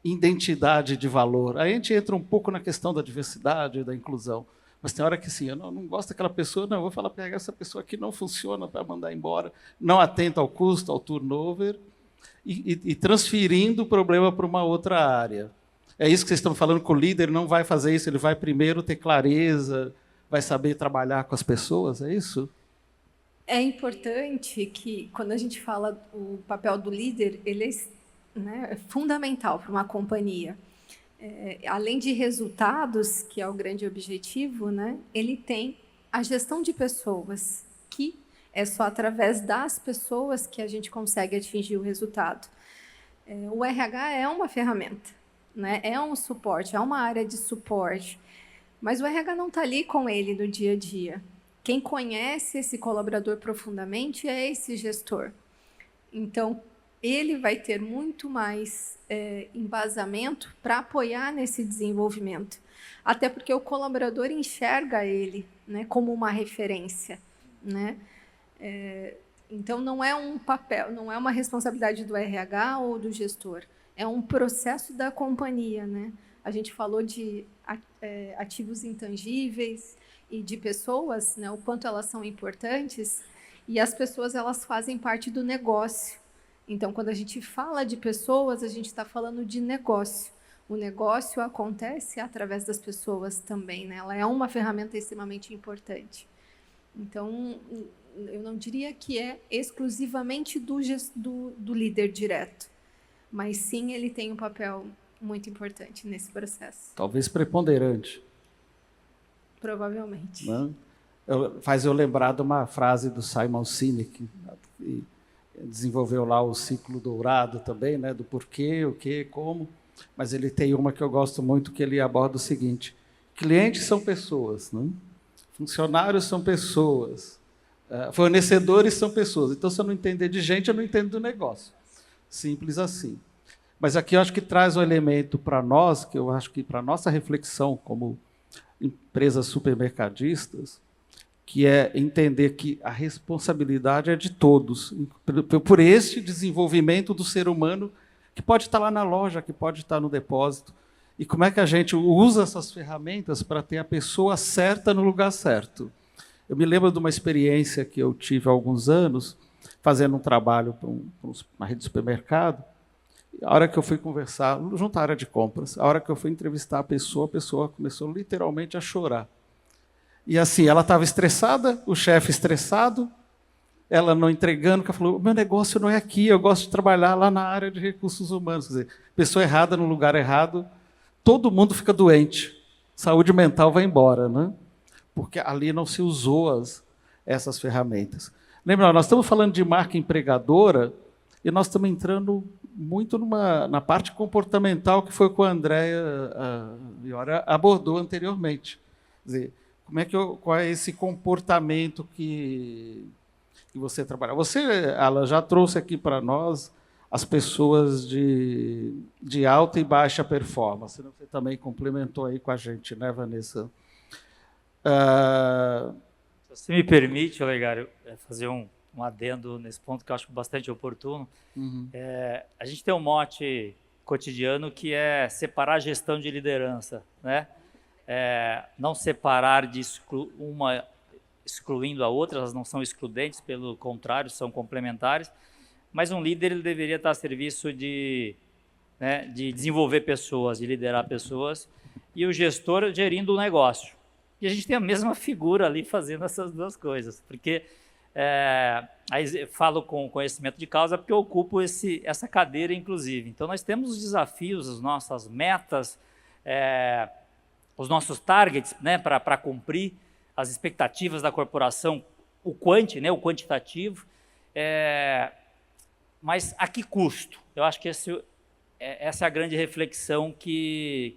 identidade de valor. Aí a gente entra um pouco na questão da diversidade e da inclusão. Mas tem hora que sim, eu não gosto daquela pessoa, não, eu vou falar para essa pessoa aqui não funciona para mandar embora, não atenta ao custo, ao turnover, e transferindo o problema para uma outra área. É isso que vocês estão falando, que o líder não vai fazer isso, ele vai primeiro ter clareza, vai saber trabalhar com as pessoas, é isso? É importante que, quando a gente fala o papel do líder, ele é fundamental para uma companhia. Além de resultados, que é o grande objetivo, né, ele tem a gestão de pessoas, que é só através das pessoas que a gente consegue atingir o resultado. O RH é uma ferramenta, né, é um suporte, é uma área de suporte, mas o RH não está ali com ele no dia a dia. Quem conhece esse colaborador profundamente é esse gestor. Então, ele vai ter muito mais embasamento para apoiar nesse desenvolvimento. Até porque o colaborador enxerga ele, né, como uma referência. Né? Então, não é um papel, não é uma responsabilidade do RH ou do gestor, é um processo da companhia, né? A gente falou de ativos intangíveis e de pessoas, né? O quanto elas são importantes, e as pessoas, elas fazem parte do negócio. Então, quando a gente fala de pessoas, a gente está falando de negócio. O negócio acontece através das pessoas também, né? Ela é uma ferramenta extremamente importante. Então, eu não diria que é exclusivamente do líder direto, mas sim ele tem um papel muito importante nesse processo. Talvez preponderante. Provavelmente. Né? Faz eu lembrar de uma frase do Simon Sinek, que desenvolveu lá o ciclo dourado também, né? Do porquê, o que, como. Mas ele tem uma que eu gosto muito, que ele aborda o seguinte: clientes são pessoas, né? Funcionários são pessoas, fornecedores são pessoas. Então, se eu não entender de gente, eu não entendo do negócio. Simples assim. Mas aqui eu acho que traz um elemento para nós, que eu acho que para a nossa reflexão como empresas supermercadistas, que é entender que a responsabilidade é de todos, por este desenvolvimento do ser humano, que pode estar lá na loja, que pode estar no depósito. E como é que a gente usa essas ferramentas para ter a pessoa certa no lugar certo? Eu me lembro de uma experiência que eu tive há alguns anos, fazendo um trabalho para uma rede de supermercado. A hora que eu fui conversar, junto à área de compras, a hora que eu fui entrevistar a pessoa começou literalmente a chorar. E assim, ela estava estressada, o chefe estressado, ela não entregando, porque ela falou: meu negócio não é aqui, eu gosto de trabalhar lá na área de recursos humanos. Quer dizer, pessoa errada no lugar errado, todo mundo fica doente, saúde mental vai embora, né? Porque ali não se usou essas ferramentas. Lembra, nós estamos falando de marca empregadora e nós estamos entrando muito na parte comportamental, que foi o que a Andréia abordou anteriormente. Quer dizer, qual é esse comportamento que você trabalha? Você, Alan, já trouxe aqui para nós as pessoas de alta e baixa performance. Você também complementou aí com a gente, né, Vanessa? Se você me permite, Olegário, fazer um adendo nesse ponto que eu acho bastante oportuno. Uhum. A gente tem um mote cotidiano que é separar a gestão de liderança, né? Não separar de uma excluindo a outra, elas não são excludentes, pelo contrário, são complementares, mas um líder ele deveria estar a serviço de desenvolver pessoas, de liderar pessoas, e o gestor gerindo o negócio. E a gente tem a mesma figura ali fazendo essas duas coisas, porque aí falo com conhecimento de causa porque eu ocupo essa cadeira, inclusive. Então, nós temos os desafios, as nossas metas, os nossos targets, né, para cumprir as expectativas da corporação, o quantitativo, mas a que custo? Eu acho que essa é a grande reflexão que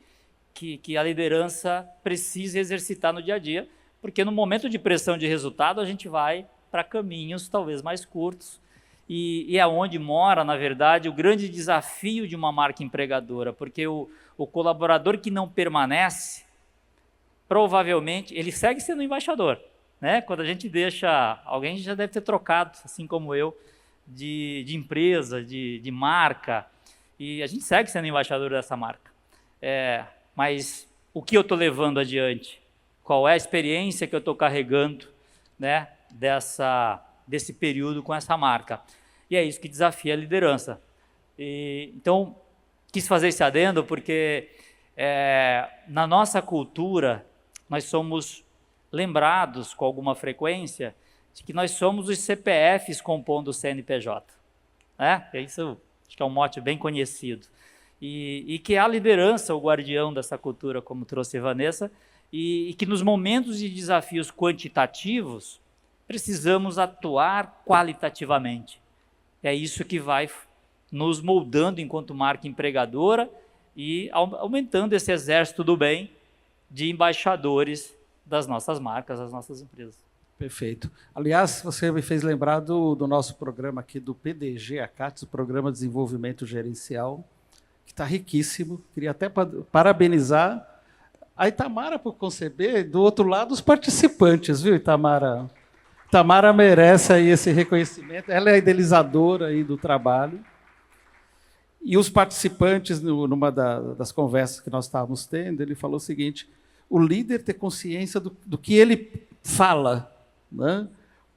a liderança precisa exercitar no dia a dia, porque no momento de pressão de resultado a gente vai para caminhos talvez mais curtos, e é onde mora, na verdade, o grande desafio de uma marca empregadora, porque o colaborador que não permanece, provavelmente, ele segue sendo embaixador, né? Quando a gente deixa, alguém já deve ter trocado, assim como eu, de empresa, de marca, e a gente segue sendo embaixador dessa marca. Mas o que eu estou levando adiante? Qual é a experiência que eu estou carregando, né, desse período com essa marca? E é isso que desafia a liderança. Então, quis fazer esse adendo porque na nossa cultura nós somos lembrados com alguma frequência de que nós somos os CPFs compondo o CNPJ. Né? Isso acho que é um mote bem conhecido. E que a liderança, o guardião dessa cultura, como trouxe a Vanessa, e que nos momentos de desafios quantitativos, precisamos atuar qualitativamente. É isso que vai nos moldando enquanto marca empregadora e aumentando esse exército do bem de embaixadores das nossas marcas, das nossas empresas. Perfeito. Aliás, você me fez lembrar do nosso programa aqui do PDG ACATS, o Programa de Desenvolvimento Gerencial, que está riquíssimo. Queria até parabenizar a Itamara por conceber, do outro lado, os participantes, viu, Itamara? Tamara merece aí esse reconhecimento. Ela é a idealizadora aí do trabalho. E os participantes, numa das conversas que nós estávamos tendo, ele falou o seguinte: o líder ter consciência do que ele fala, né?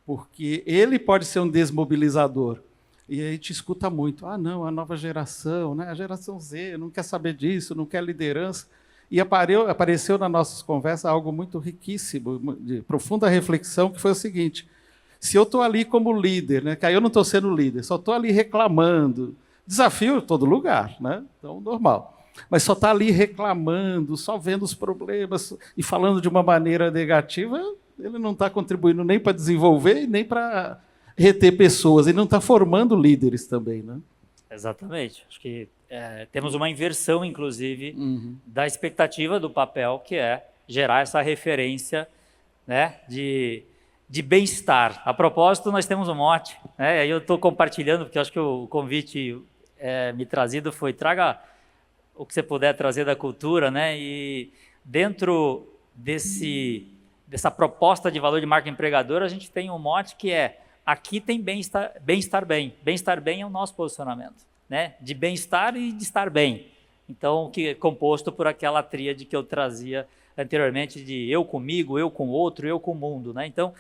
Porque ele pode ser um desmobilizador. E a gente escuta muito: ah, não, a nova geração, né? A geração Z não quer saber disso, não quer liderança. E apareceu nas nossas conversas algo muito riquíssimo, de profunda reflexão, que foi o seguinte: se eu estou ali como líder, né? Que aí eu não estou sendo líder, só estou ali reclamando. Desafio em todo lugar, né? Então, normal. Mas só está ali reclamando, só vendo os problemas e falando de uma maneira negativa, ele não está contribuindo nem para desenvolver e nem para reter pessoas. Ele não está formando líderes também, né? Exatamente. Acho que temos uma inversão, inclusive, da expectativa do papel, que é gerar essa referência, né, de bem-estar. A propósito, nós temos um mote, né? Aí eu estou compartilhando, porque acho que o convite me trazido foi: traga o que você puder trazer da cultura, né? E dentro dessa proposta de valor de marca empregadora, a gente tem um mote que é: aqui tem bem-estar bem. Bem-estar bem é o nosso posicionamento, né? De bem-estar e de estar bem. Então, que é composto por aquela tríade que eu trazia anteriormente, de eu comigo, eu com o outro, eu com o mundo, né? Então,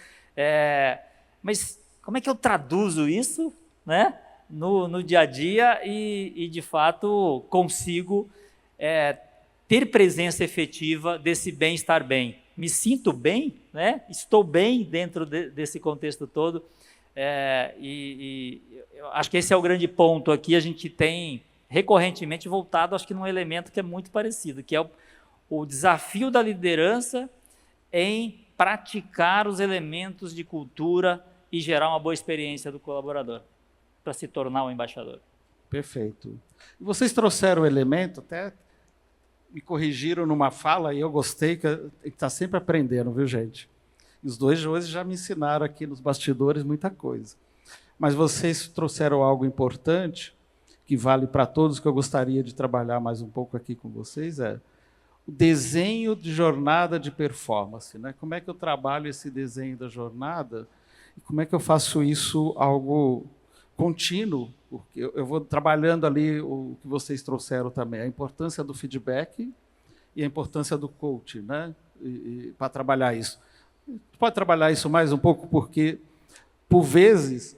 mas como é que eu traduzo isso, né, no dia a dia e de fato, consigo ter presença efetiva desse bem-estar bem? Me sinto bem, né? Estou bem dentro desse contexto todo. E eu acho que esse é o grande ponto aqui. A gente tem recorrentemente voltado, acho que num elemento que é muito parecido, que é o desafio da liderança em praticar os elementos de cultura e gerar uma boa experiência do colaborador para se tornar um embaixador. Perfeito. E vocês trouxeram o elemento, até me corrigiram numa fala, e eu gostei, que está sempre aprendendo, viu, gente? E os dois hoje já me ensinaram aqui nos bastidores muita coisa. Mas vocês trouxeram algo importante, que vale para todos, que eu gostaria de trabalhar mais um pouco aqui com vocês, o desenho de jornada de performance, né? Como é que eu trabalho esse desenho da jornada e como é que eu faço isso algo contínuo, porque eu vou trabalhando ali o que vocês trouxeram também, a importância do feedback e a importância do coaching, né? Para trabalhar isso. Pode trabalhar isso mais um pouco, porque, por vezes,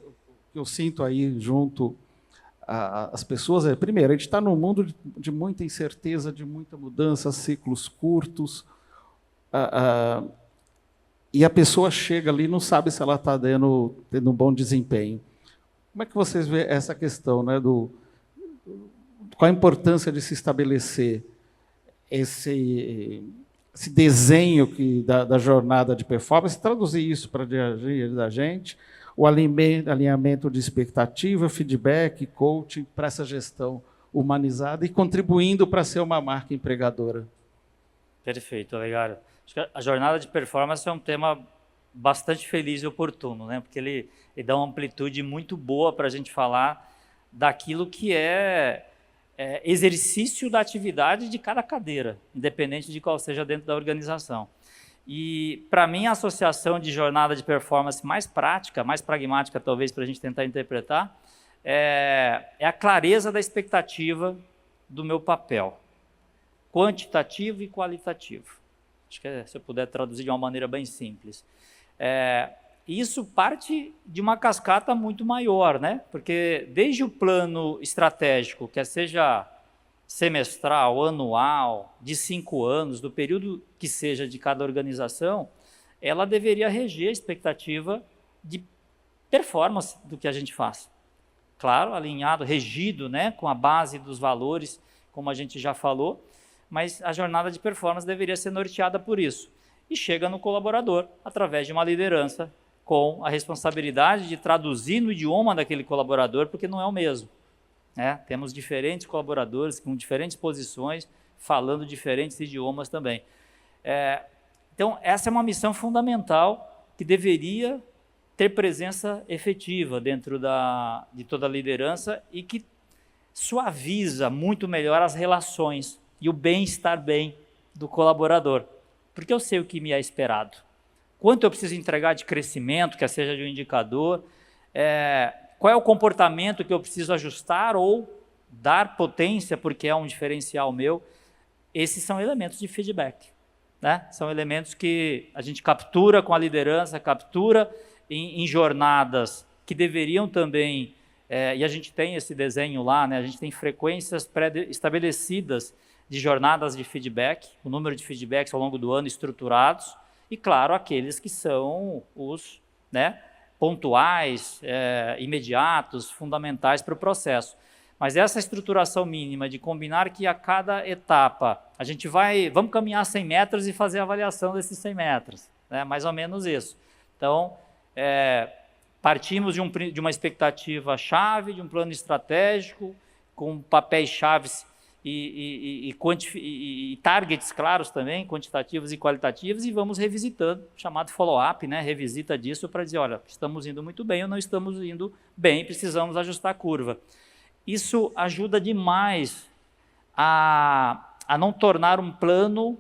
eu sinto aí junto às pessoas, primeiro, a gente está num mundo de muita incerteza, de muita mudança, ciclos curtos, e a pessoa chega ali e não sabe se ela está tendo um bom desempenho. Como é que vocês veem essa questão, né, qual a importância de se estabelecer esse desenho da jornada de performance, traduzir isso para a dia da gente, o alinhamento de expectativa, feedback, coaching, para essa gestão humanizada e contribuindo para ser uma marca empregadora? Perfeito, Olegário. Acho que a jornada de performance é um tema bastante feliz e oportuno, né? Porque ele dá uma amplitude muito boa para a gente falar daquilo que é exercício da atividade de cada cadeira, independente de qual seja dentro da organização. E, para mim, a associação de jornada de performance mais prática, mais pragmática, talvez, para a gente tentar interpretar, é a clareza da expectativa do meu papel, quantitativo e qualitativo. Acho que se eu puder traduzir de uma maneira bem simples. Isso parte de uma cascata muito maior, né? Porque desde o plano estratégico, quer seja semestral, anual, de 5 anos, do período que seja de cada organização, ela deveria reger a expectativa de performance do que a gente faz. Claro, alinhado, regido, né, com a base dos valores, como a gente já falou, mas a jornada de performance deveria ser norteada por isso. E chega no colaborador, através de uma liderança, com a responsabilidade de traduzir no idioma daquele colaborador, porque não é o mesmo. Temos diferentes colaboradores com diferentes posições, falando diferentes idiomas também. Então, essa é uma missão fundamental que deveria ter presença efetiva dentro de toda a liderança e que suaviza muito melhor as relações e o bem-estar bem do colaborador, porque eu sei o que me é esperado. quanto eu preciso entregar de crescimento, quer seja de um indicador, qual é o comportamento que eu preciso ajustar ou dar potência, porque é um diferencial meu. Esses são elementos de feedback, né? São elementos que a gente captura com a liderança, captura em jornadas que deveriam também, e a gente tem esse desenho lá, né? A gente tem frequências pré-estabelecidas de jornadas de feedback, o número de feedbacks ao longo do ano estruturados, e claro, aqueles que são os, né, pontuais, imediatos, fundamentais para o processo. Mas essa estruturação mínima de combinar que a cada etapa a gente vamos caminhar 100 metros e fazer a avaliação desses 100 metros, né? Mais ou menos isso. Então, partimos de uma expectativa-chave, de um plano estratégico, com papéis-chave e targets claros também, quantitativos e qualitativos, e vamos revisitando, chamado follow-up, né? Revisita disso para dizer, olha, estamos indo muito bem ou não estamos indo bem, precisamos ajustar a curva. Isso ajuda demais a não tornar um plano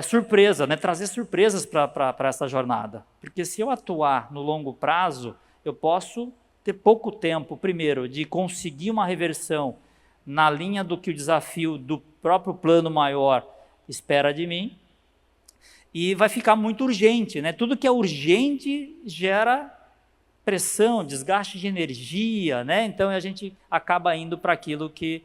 surpresa, né? Trazer surpresas para essa jornada. Porque se eu atuar no longo prazo, eu posso ter pouco tempo, primeiro, de conseguir uma reversão na linha do que o desafio do próprio plano maior espera de mim, e vai ficar muito urgente, né? Tudo que é urgente gera pressão, desgaste de energia, né? Então a gente acaba indo para aquilo que,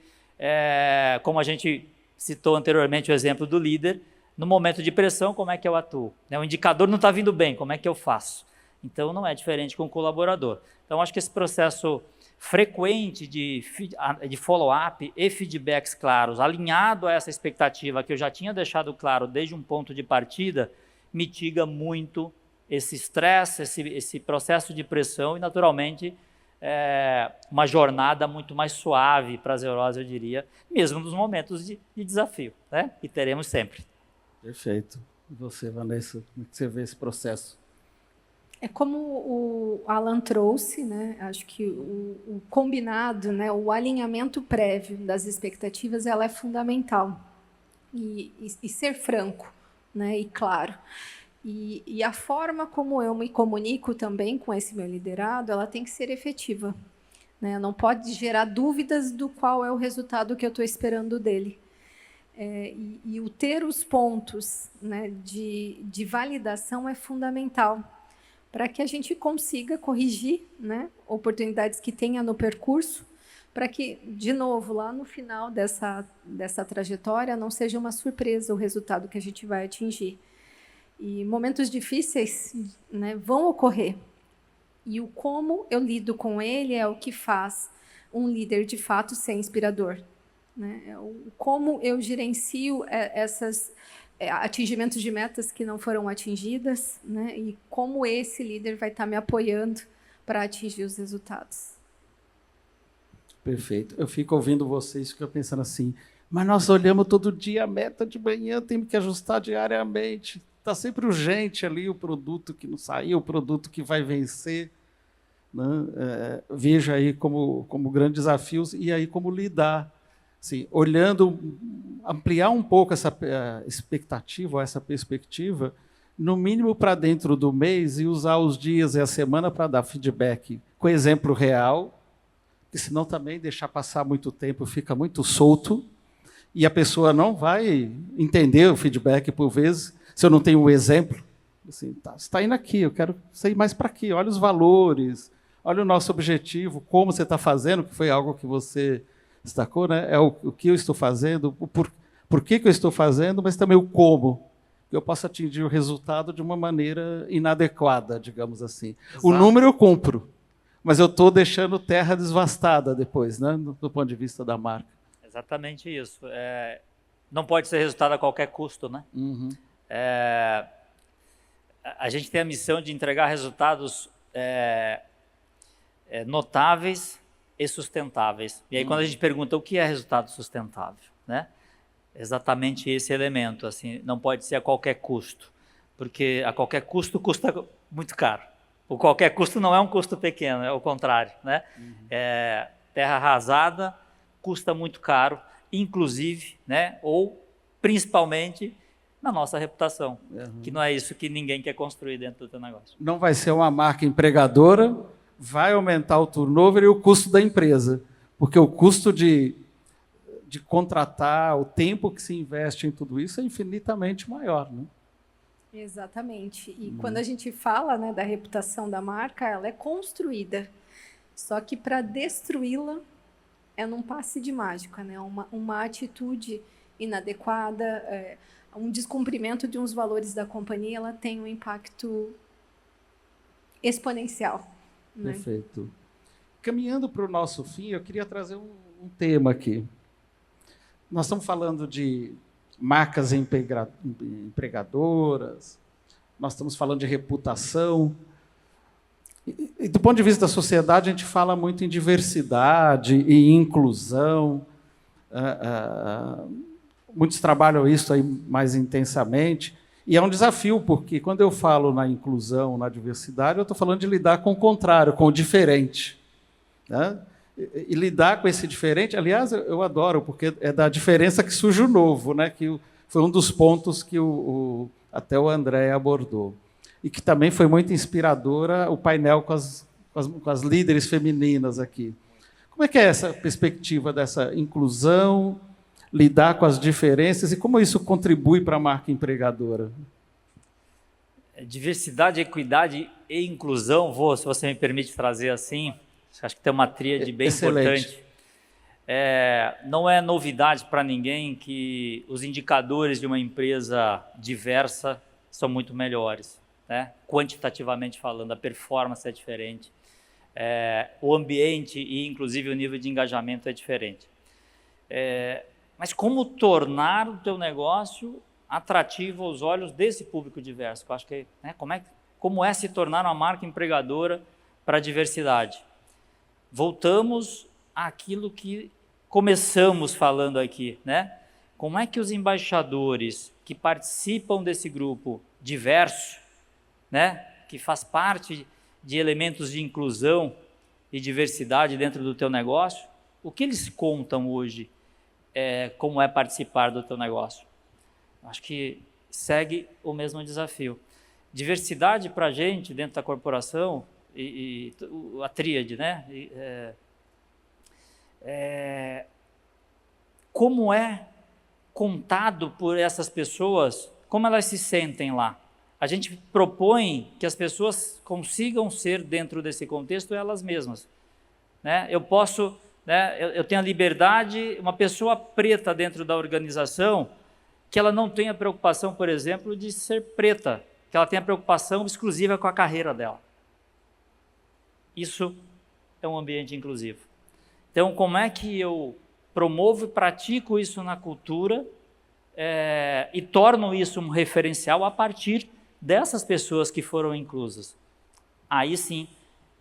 como a gente citou anteriormente o exemplo do líder, no momento de pressão, como é que eu atuo? O indicador não está vindo bem, como é que eu faço? Então não é diferente com o colaborador. Então acho que esse processo frequente de follow-up e feedbacks claros, alinhado a essa expectativa que eu já tinha deixado claro desde um ponto de partida, mitiga muito esse estresse, esse processo de pressão e, naturalmente, uma jornada muito mais suave e prazerosa, eu diria, mesmo nos momentos de desafio, né? E teremos sempre. Perfeito. E você, Vanessa, como é que você vê esse processo? É como o Alan trouxe, né? Acho que o combinado, né? O alinhamento prévio das expectativas, ela é fundamental. E ser franco, né? E claro. E a forma como eu me comunico também com esse meu liderado, ela tem que ser efetiva, né? Não pode gerar dúvidas do qual é o resultado que eu estou esperando dele. E o ter os pontos, né, de validação é fundamental para que a gente consiga corrigir, né, oportunidades que tenha no percurso, para que, de novo, lá no final dessa trajetória, não seja uma surpresa o resultado que a gente vai atingir. E momentos difíceis, né, vão ocorrer. E o como eu lido com ele é o que faz um líder, de fato, ser inspirador, né? O como eu gerencio esses atingimentos de metas que não foram atingidas, né? E como esse líder vai estar me apoiando para atingir os resultados. Perfeito. Eu fico ouvindo vocês e fico pensando assim, mas nós olhamos todo dia a meta de manhã, temos que ajustar diariamente. Está sempre urgente ali o produto que não saiu, o produto que vai vencer. Né? Veja aí como grandes desafios e aí como lidar. Assim, olhando, ampliar um pouco essa expectativa, essa perspectiva, no mínimo para dentro do mês e usar os dias e a semana para dar feedback com exemplo real, porque senão também deixar passar muito tempo fica muito solto e a pessoa não vai entender o feedback por vezes, se eu não tenho um exemplo. Assim, tá, você está indo aqui, eu quero você ir mais para aqui, olha os valores, olha o nosso objetivo, como você está fazendo, que foi algo que você destacou, né? É o que eu estou fazendo, por que eu estou fazendo, mas também o como, que eu possa atingir o resultado de uma maneira inadequada, digamos assim. Exato. O número eu cumpro, mas eu estou deixando terra desvastada depois, né? Do ponto de vista da marca. Exatamente isso. Não pode ser resultado a qualquer custo, né? Uhum. A gente tem a missão de entregar resultados notáveis e sustentáveis. E aí, quando a gente pergunta o que é resultado sustentável, né? Exatamente esse elemento, assim, não pode ser a qualquer custo, porque a qualquer custo custa muito caro. O qualquer custo não é um custo pequeno, é o contrário, né? Uhum. Terra arrasada custa muito caro, inclusive, né? Ou principalmente na nossa reputação, que não é isso que ninguém quer construir dentro do teu negócio. Não vai ser uma marca empregadora, vai aumentar o turnover e o custo da empresa, porque o custo de contratar, o tempo que se investe em tudo isso é infinitamente maior, né? Exatamente. E quando a gente fala, né, da reputação da marca, ela é construída. Só que para destruí-la é num passe de mágica, né? Uma atitude inadequada, um descumprimento de uns valores da companhia, ela tem um impacto exponencial. Né? Perfeito. Caminhando para o nosso fim, eu queria trazer um tema aqui. Nós estamos falando de marcas empregadoras, nós estamos falando de reputação. E, do ponto de vista da sociedade, a gente fala muito em diversidade e inclusão. Muitos trabalham isso aí mais intensamente. E é um desafio, porque quando eu falo na inclusão, na diversidade, eu estou falando de lidar com o contrário, com o diferente. Né? E lidar com esse diferente, aliás, eu adoro, porque é da diferença que surge o novo, né? Que foi um dos pontos que até o André abordou. E que também foi muito inspiradora o painel com as líderes femininas aqui. Como é que é essa perspectiva dessa inclusão, lidar com as diferenças e como isso contribui para a marca empregadora? Diversidade, equidade e inclusão, se você me permite trazer assim, acho que tem uma tríade bem importante. Não é novidade para ninguém que os indicadores de uma empresa diversa são muito melhores, né? Quantitativamente falando, a performance é diferente, o ambiente e inclusive o nível de engajamento é diferente. Mas como tornar o teu negócio atrativo aos olhos desse público diverso? Eu acho que, né, como é se tornar uma marca empregadora para a diversidade? Voltamos àquilo que começamos falando aqui, né? Como é que os embaixadores que participam desse grupo diverso, né, que faz parte de elementos de inclusão e diversidade dentro do teu negócio, o que eles contam hoje como é participar do teu negócio? Acho que segue o mesmo desafio. Diversidade para a gente dentro da corporação e a tríade, né? Como é contado por essas pessoas, como elas se sentem lá. A gente propõe que as pessoas consigam ser, dentro desse contexto, elas mesmas. Né? Eu posso, né, eu tenho a liberdade, uma pessoa preta dentro da organização, que ela não tenha preocupação, por exemplo, de ser preta, que ela tenha preocupação exclusiva com a carreira dela. Isso é um ambiente inclusivo. Então, como é que eu promovo e pratico isso na cultura e torno isso um referencial a partir dessas pessoas que foram inclusas? Aí sim,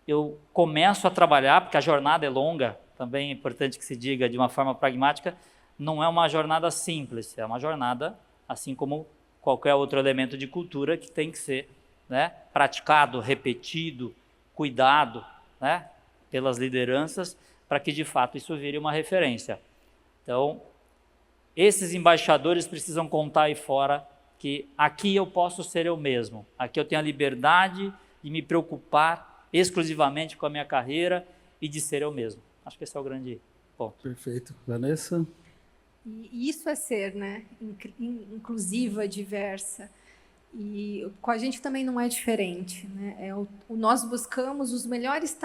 eu começo a trabalhar, porque a jornada é longa, também é importante que se diga de uma forma pragmática, não é uma jornada simples, é uma jornada, assim como qualquer outro elemento de cultura, que tem que ser, né, praticado, repetido, cuidado, né, pelas lideranças, para que de fato isso vire uma referência. Então, esses embaixadores precisam contar aí fora que aqui eu posso ser eu mesmo, aqui eu tenho a liberdade de me preocupar exclusivamente com a minha carreira e de ser eu mesmo. Acho que esse é o grande ponto. Perfeito. Vanessa? E isso é ser, né, inclusiva, diversa. E com a gente também não é diferente, né? Nós buscamos os melhores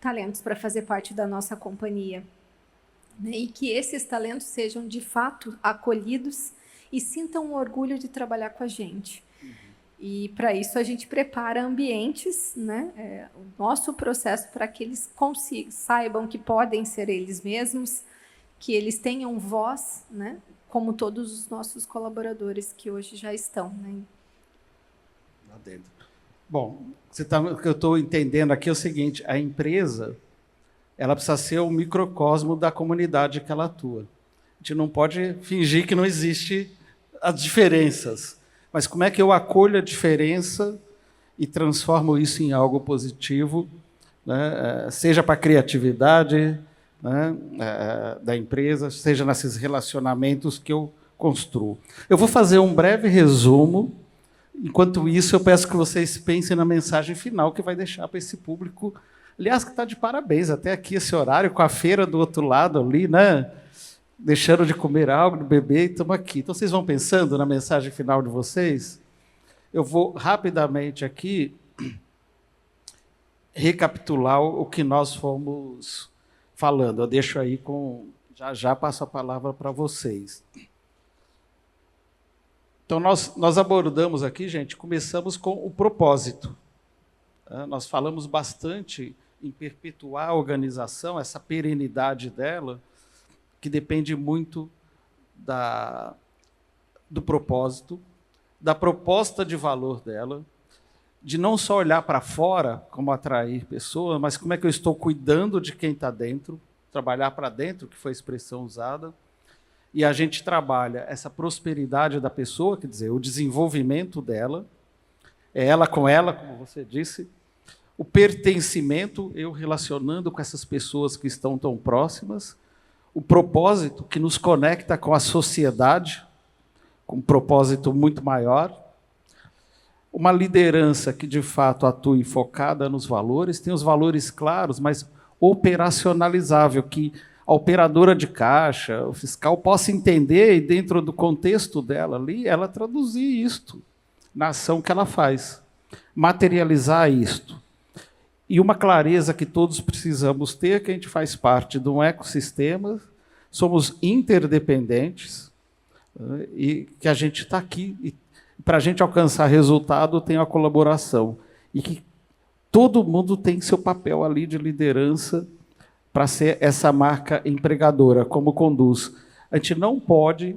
talentos para fazer parte da nossa companhia, né? E que esses talentos sejam de fato acolhidos e sintam o orgulho de trabalhar com a gente. E para isso a gente prepara ambientes, né? O nosso processo para que eles saibam que podem ser eles mesmos, que eles tenham voz, né? Como todos os nossos colaboradores que hoje já estão, né? Lá dentro. Bom, o que eu estou entendendo aqui é o seguinte: a empresa, ela precisa ser o microcosmo da comunidade que ela atua. A gente não pode fingir que não existe as diferenças, mas como é que eu acolho a diferença e transformo isso em algo positivo, né? Seja para a criatividade, né, da empresa, seja nesses relacionamentos que eu construo. Eu vou fazer um breve resumo. Enquanto isso, eu peço que vocês pensem na mensagem final que vai deixar para esse público. Aliás, que está de parabéns até aqui esse horário, com a feira do outro lado ali, né? Deixando de comer algo, de beber, e estamos aqui. Então, vocês vão pensando na mensagem final de vocês? Eu vou rapidamente aqui recapitular o que nós fomos falando. Eu deixo aí com... Já passo a palavra para vocês. Então, nós abordamos aqui, gente, começamos com o propósito. Nós falamos bastante em perpetuar a organização, essa perenidade dela, que depende muito do propósito, da proposta de valor dela, de não só olhar para fora, como atrair pessoas, mas como é que eu estou cuidando de quem está dentro, trabalhar para dentro, que foi a expressão usada, e a gente trabalha essa prosperidade da pessoa, quer dizer, o desenvolvimento dela, é ela com ela, como você disse, o pertencimento, eu relacionando com essas pessoas que estão tão próximas, o propósito que nos conecta com a sociedade, com um propósito muito maior, uma liderança que, de fato, atue focada nos valores, tem os valores claros, mas operacionalizável, que a operadora de caixa, o fiscal, possa entender e, dentro do contexto dela ali, ela traduzir isto na ação que ela faz, materializar isto. E uma clareza que todos precisamos ter, que a gente faz parte de um ecossistema, somos interdependentes, e que a gente está aqui, e para a gente alcançar resultado tem a colaboração, e que todo mundo tem seu papel ali de liderança para ser essa marca empregadora, como conduz. A gente não pode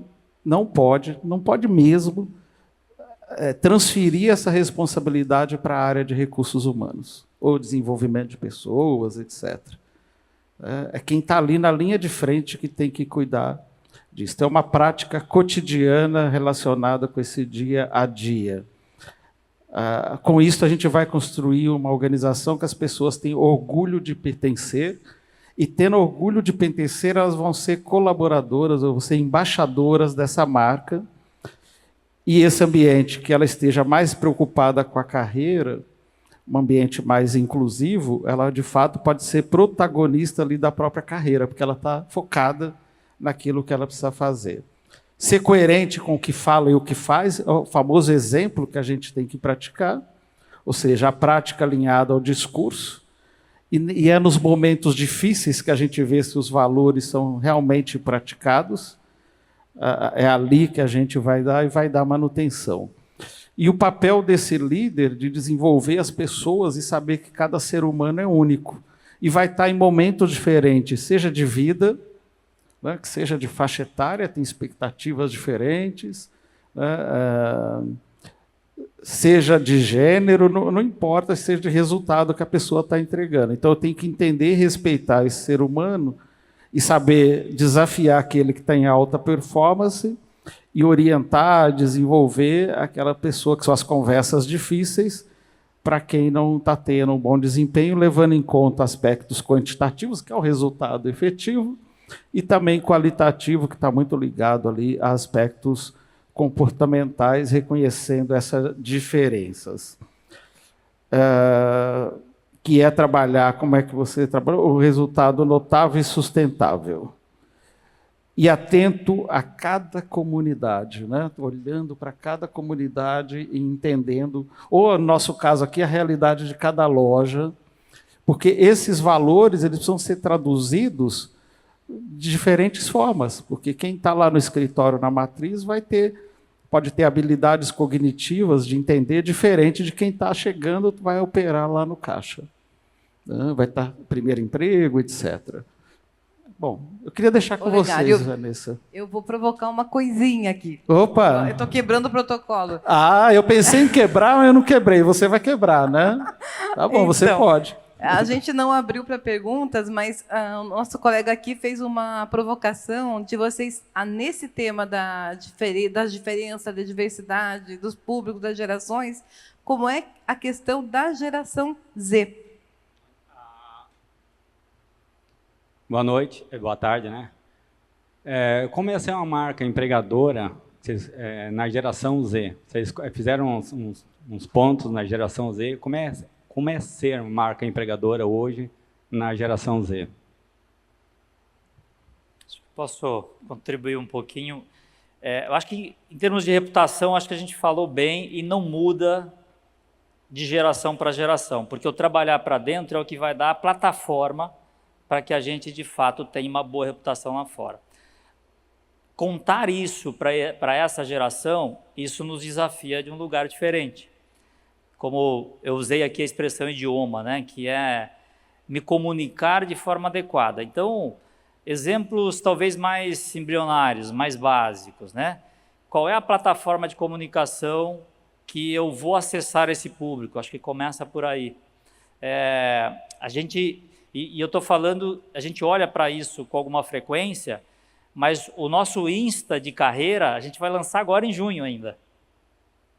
mesmo transferir essa responsabilidade para a área de recursos humanos, ou desenvolvimento de pessoas, etc. É quem está ali na linha de frente que tem que cuidar disso. É uma prática cotidiana relacionada com esse dia a dia. Com isso, a gente vai construir uma organização que as pessoas têm orgulho de pertencer, e, tendo orgulho de pertencer, elas vão ser colaboradoras, ou vão ser embaixadoras dessa marca, e esse ambiente que ela esteja mais preocupada com a carreira, um ambiente mais inclusivo, ela, de fato, pode ser protagonista ali da própria carreira, porque ela está focada naquilo que ela precisa fazer. Ser coerente com o que fala e o que faz, é o famoso exemplo que a gente tem que praticar, ou seja, a prática alinhada ao discurso, e é nos momentos difíceis que a gente vê se os valores são realmente praticados, é ali que a gente vai dar e vai dar manutenção. E o papel desse líder de desenvolver as pessoas e saber que cada ser humano é único, e vai estar em momentos diferentes, seja de vida, né, que seja de faixa etária, tem expectativas diferentes, né, seja de gênero, não importa, seja de resultado que a pessoa está entregando. Então, eu tenho que entender e respeitar esse ser humano e saber desafiar aquele que está em alta performance e orientar, desenvolver aquela pessoa, que são as conversas difíceis, para quem não está tendo um bom desempenho, levando em conta aspectos quantitativos, que é o resultado efetivo, e também qualitativo, que está muito ligado ali a aspectos comportamentais, reconhecendo essas diferenças. Que é trabalhar, como é que você trabalha, o resultado notável e sustentável. E atento a cada comunidade, né? Olhando para cada comunidade e entendendo, ou no nosso caso aqui, a realidade de cada loja, porque esses valores eles precisam ser traduzidos de diferentes formas, porque quem está lá no escritório, na matriz, pode ter habilidades cognitivas de entender diferente de quem está chegando, vai operar lá no caixa. Vai estar no primeiro emprego, etc. Bom, eu queria deixar com vocês, Vanessa. Eu vou provocar uma coisinha aqui. Opa! Eu estou quebrando o protocolo. Eu pensei em quebrar, mas eu não quebrei. Você vai quebrar, né? Tá bom, então, você pode. A gente não abriu para perguntas, mas o nosso colega aqui fez uma provocação de vocês, nesse tema das diferenças, da diversidade, dos públicos, das gerações, como é a questão da geração Z. Boa noite, boa tarde, né? Como ia ser uma marca empregadora na geração Z? Vocês fizeram uns pontos na geração Z. Como é ser marca empregadora hoje na geração Z? Posso contribuir um pouquinho? Eu acho que, em termos de reputação, acho que a gente falou bem e não muda de geração para geração, porque o trabalhar para dentro é o que vai dar a plataforma para que a gente, de fato, tenha uma boa reputação lá fora. Contar isso para essa geração, isso nos desafia de um lugar diferente. Como eu usei aqui a expressão idioma, né, que é me comunicar de forma adequada. Então, exemplos talvez mais embrionários, mais básicos, né? Qual é a plataforma de comunicação que eu vou acessar esse público? Acho que começa por aí. A gente, e eu estou falando, a gente olha para isso com alguma frequência, mas o nosso Insta de carreira, a gente vai lançar agora em junho ainda.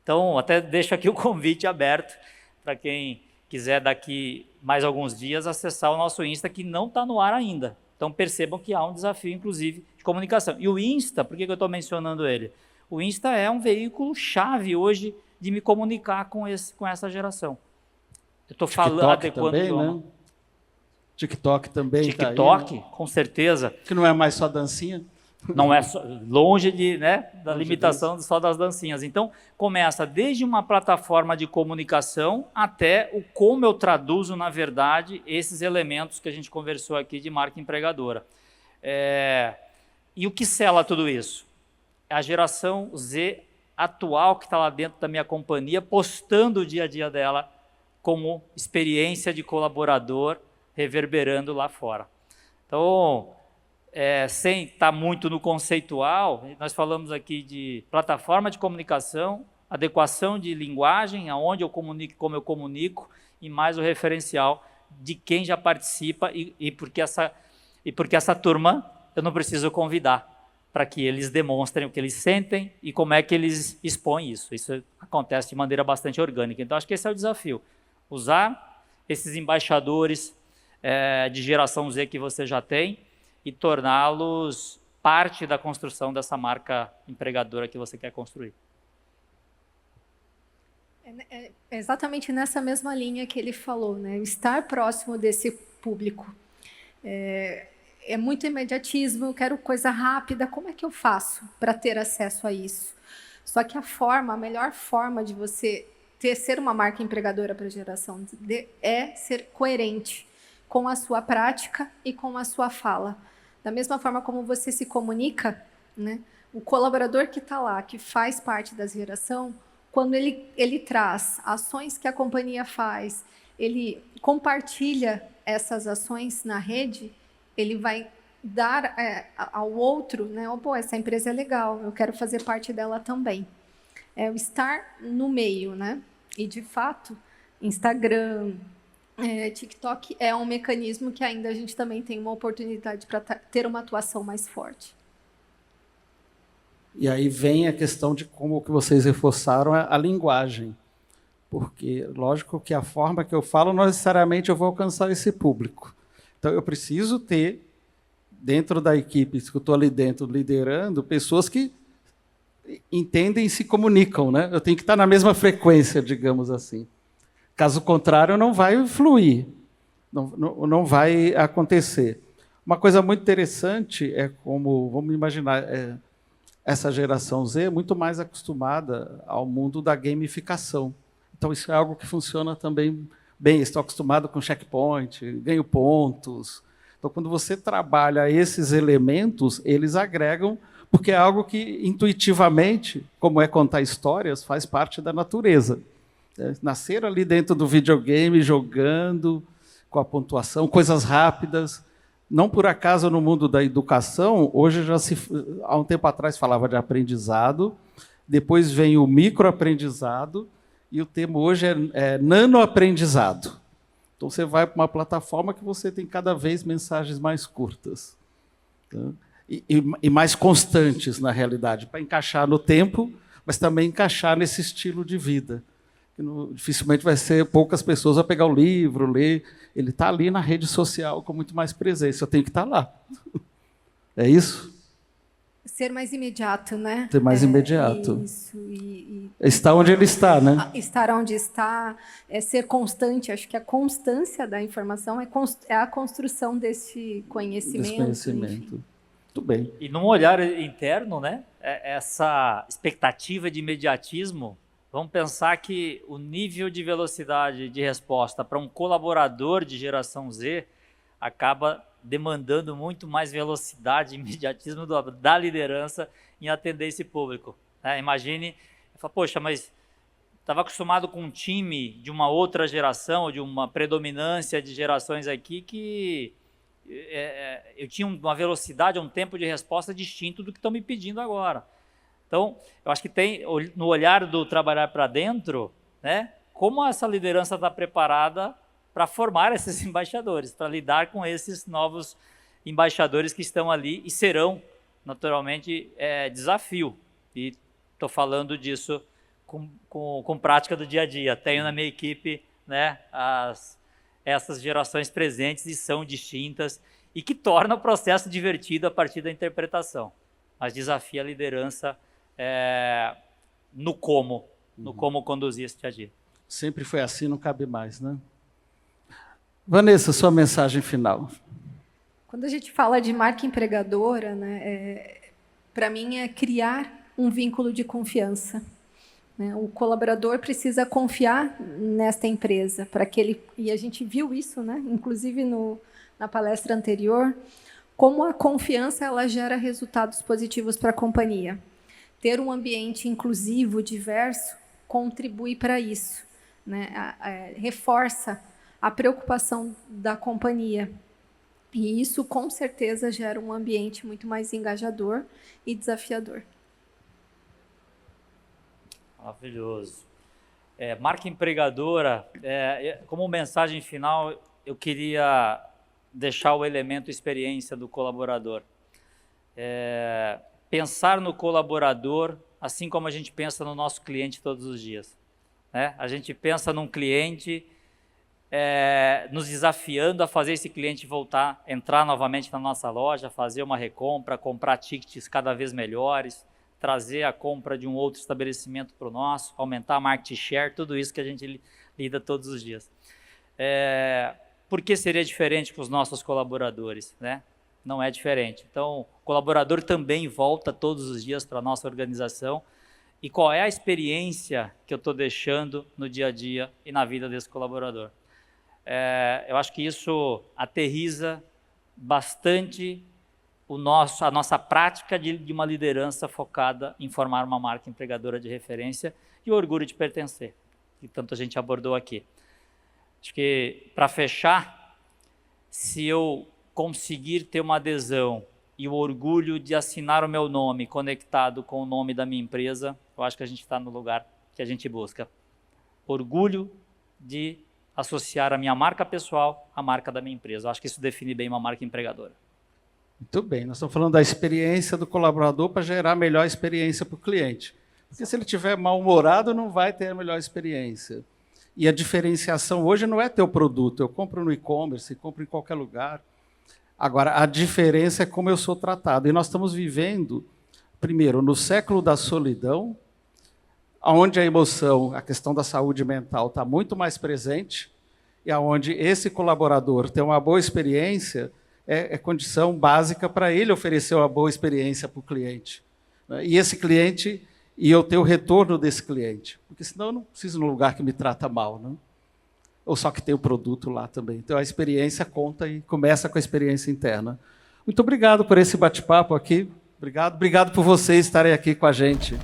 Então, até deixo aqui o convite aberto para quem quiser daqui mais alguns dias acessar o nosso Insta, que não está no ar ainda. Então, percebam que há um desafio, inclusive, de comunicação. E o Insta, por que eu estou mencionando ele? O Insta é um veículo-chave hoje de me comunicar com essa geração. Eu estou falando, adequando também, né? TikTok também. TikTok, tá aí, né? Com certeza. Que não é mais só dancinha. Não é só, longe da limitação só das dancinhas. Então, começa desde uma plataforma de comunicação até o como eu traduzo, na verdade, esses elementos que a gente conversou aqui de marca empregadora. E o que sela tudo isso? A geração Z atual que está lá dentro da minha companhia, postando o dia a dia dela como experiência de colaborador, reverberando lá fora. Então, sem estar muito no conceitual, nós falamos aqui de plataforma de comunicação, adequação de linguagem, aonde eu comunico, como eu comunico, e mais o referencial de quem já participa e porque essa turma eu não preciso convidar para que eles demonstrem o que eles sentem e como é que eles expõem isso. Isso acontece de maneira bastante orgânica. Então, acho que esse é o desafio. Usar esses embaixadores de geração Z que você já tem e torná-los parte da construção dessa marca empregadora que você quer construir. É exatamente nessa mesma linha que ele falou, né? Estar próximo desse público. É muito imediatismo, eu quero coisa rápida, como é que eu faço para ter acesso a isso? Só que a melhor forma de você ser uma marca empregadora para a geração é ser coerente com a sua prática e com a sua fala. Da mesma forma como você se comunica, né? O colaborador que está lá, que faz parte da geração, quando ele traz ações que a companhia faz, ele compartilha essas ações na rede, ele vai dar ao outro, né? Pô, essa empresa é legal, eu quero fazer parte dela também. É o estar no meio, né? E, de fato, Instagram, TikTok é um mecanismo que ainda a gente também tem uma oportunidade para ter uma atuação mais forte. E aí vem a questão de como que vocês reforçaram a linguagem. Porque, lógico que a forma que eu falo, não necessariamente eu vou alcançar esse público. Então, eu preciso ter, dentro da equipe que eu estou ali dentro liderando, pessoas que entendem e se comunicam, né? Eu tenho que estar na mesma frequência, digamos assim. Caso contrário, não vai fluir, não vai acontecer. Uma coisa muito interessante é como, vamos imaginar, essa geração Z é muito mais acostumada ao mundo da gamificação. Então, isso é algo que funciona também bem. Estou acostumado com checkpoint, ganho pontos. Então, quando você trabalha esses elementos, eles agregam, porque é algo que, intuitivamente, como é contar histórias, faz parte da natureza. Nascer ali dentro do videogame, jogando, com a pontuação, coisas rápidas. Não por acaso, no mundo da educação, hoje há um tempo atrás falava de aprendizado, depois vem o microaprendizado, e o termo hoje é nanoaprendizado. Então, você vai para uma plataforma que você tem cada vez mensagens mais curtas, tá? E mais constantes, na realidade, para encaixar no tempo, mas também encaixar nesse estilo de vida. Dificilmente vai ser poucas pessoas a pegar o livro, ler. Ele está ali na rede social com muito mais presença. Eu tenho que estar lá. É isso? Ser mais imediato, né? Ser mais imediato. Isso. Está onde ele está, né? Estar onde está, ser constante. Acho que a constância da informação é a construção desse conhecimento. Enfim. Muito bem. E num olhar interno, né? Essa expectativa de imediatismo, vamos pensar que o nível de velocidade de resposta para um colaborador de geração Z acaba demandando muito mais velocidade e imediatismo da liderança em atender esse público. Imagine, poxa, mas estava acostumado com um time de uma outra geração, de uma predominância de gerações aqui que eu tinha uma velocidade, um tempo de resposta distinto do que estão me pedindo agora. Então, eu acho que tem, no olhar do trabalhar para dentro, né, como essa liderança está preparada para formar esses embaixadores, para lidar com esses novos embaixadores que estão ali e serão, naturalmente, desafio. E estou falando disso com prática do dia a dia. Tenho na minha equipe, né, essas gerações presentes e são distintas e que torna o processo divertido a partir da interpretação. Mas desafia a liderança no como conduzir esse dia a dia. Sempre foi assim, não cabe mais, né? Vanessa, sua mensagem final. Quando a gente fala de marca empregadora, né, para mim é criar um vínculo de confiança. Né? O colaborador precisa confiar nesta empresa para que ele, e a gente viu isso, né, inclusive na palestra anterior, como a confiança ela gera resultados positivos para a companhia. Ter um ambiente inclusivo, diverso, contribui para isso, né? Reforça a preocupação da companhia. E isso, com certeza, gera um ambiente muito mais engajador e desafiador. Maravilhoso. Marca empregadora, como mensagem final, eu queria deixar o elemento experiência do colaborador. Pensar no colaborador, assim como a gente pensa no nosso cliente todos os dias. Né? A gente pensa num cliente nos desafiando a fazer esse cliente voltar, entrar novamente na nossa loja, fazer uma recompra, comprar tickets cada vez melhores, trazer a compra de um outro estabelecimento para o nosso, aumentar a market share, tudo isso que a gente lida todos os dias. Por que seria diferente com os nossos colaboradores? Né? Não é diferente. Então, o colaborador também volta todos os dias para a nossa organização. E qual é a experiência que eu estou deixando no dia a dia e na vida desse colaborador? Eu acho que isso aterriza bastante a nossa prática de uma liderança focada em formar uma marca empregadora de referência e o orgulho de pertencer, que tanto a gente abordou aqui. Acho que, para fechar, se eu conseguir ter uma adesão e o orgulho de assinar o meu nome conectado com o nome da minha empresa, eu acho que a gente está no lugar que a gente busca. Orgulho de associar a minha marca pessoal à marca da minha empresa. Eu acho que isso define bem uma marca empregadora. Muito bem, nós estamos falando da experiência do colaborador para gerar a melhor experiência para o cliente. Porque se ele estiver mal-humorado, não vai ter a melhor experiência. E a diferenciação hoje não é ter o produto. Eu compro no e-commerce, compro em qualquer lugar. Agora, a diferença é como eu sou tratado. E nós estamos vivendo, primeiro, no século da solidão, onde a emoção, a questão da saúde mental está muito mais presente, e onde esse colaborador tem uma boa experiência, é condição básica para ele oferecer uma boa experiência para o cliente. E esse cliente, e eu ter o retorno desse cliente. Porque senão eu não preciso num lugar que me trata mal, não? Ou só que tem o produto lá também. Então a experiência conta e começa com a experiência interna. Muito obrigado por esse bate-papo aqui. Obrigado por vocês estarem aqui com a gente.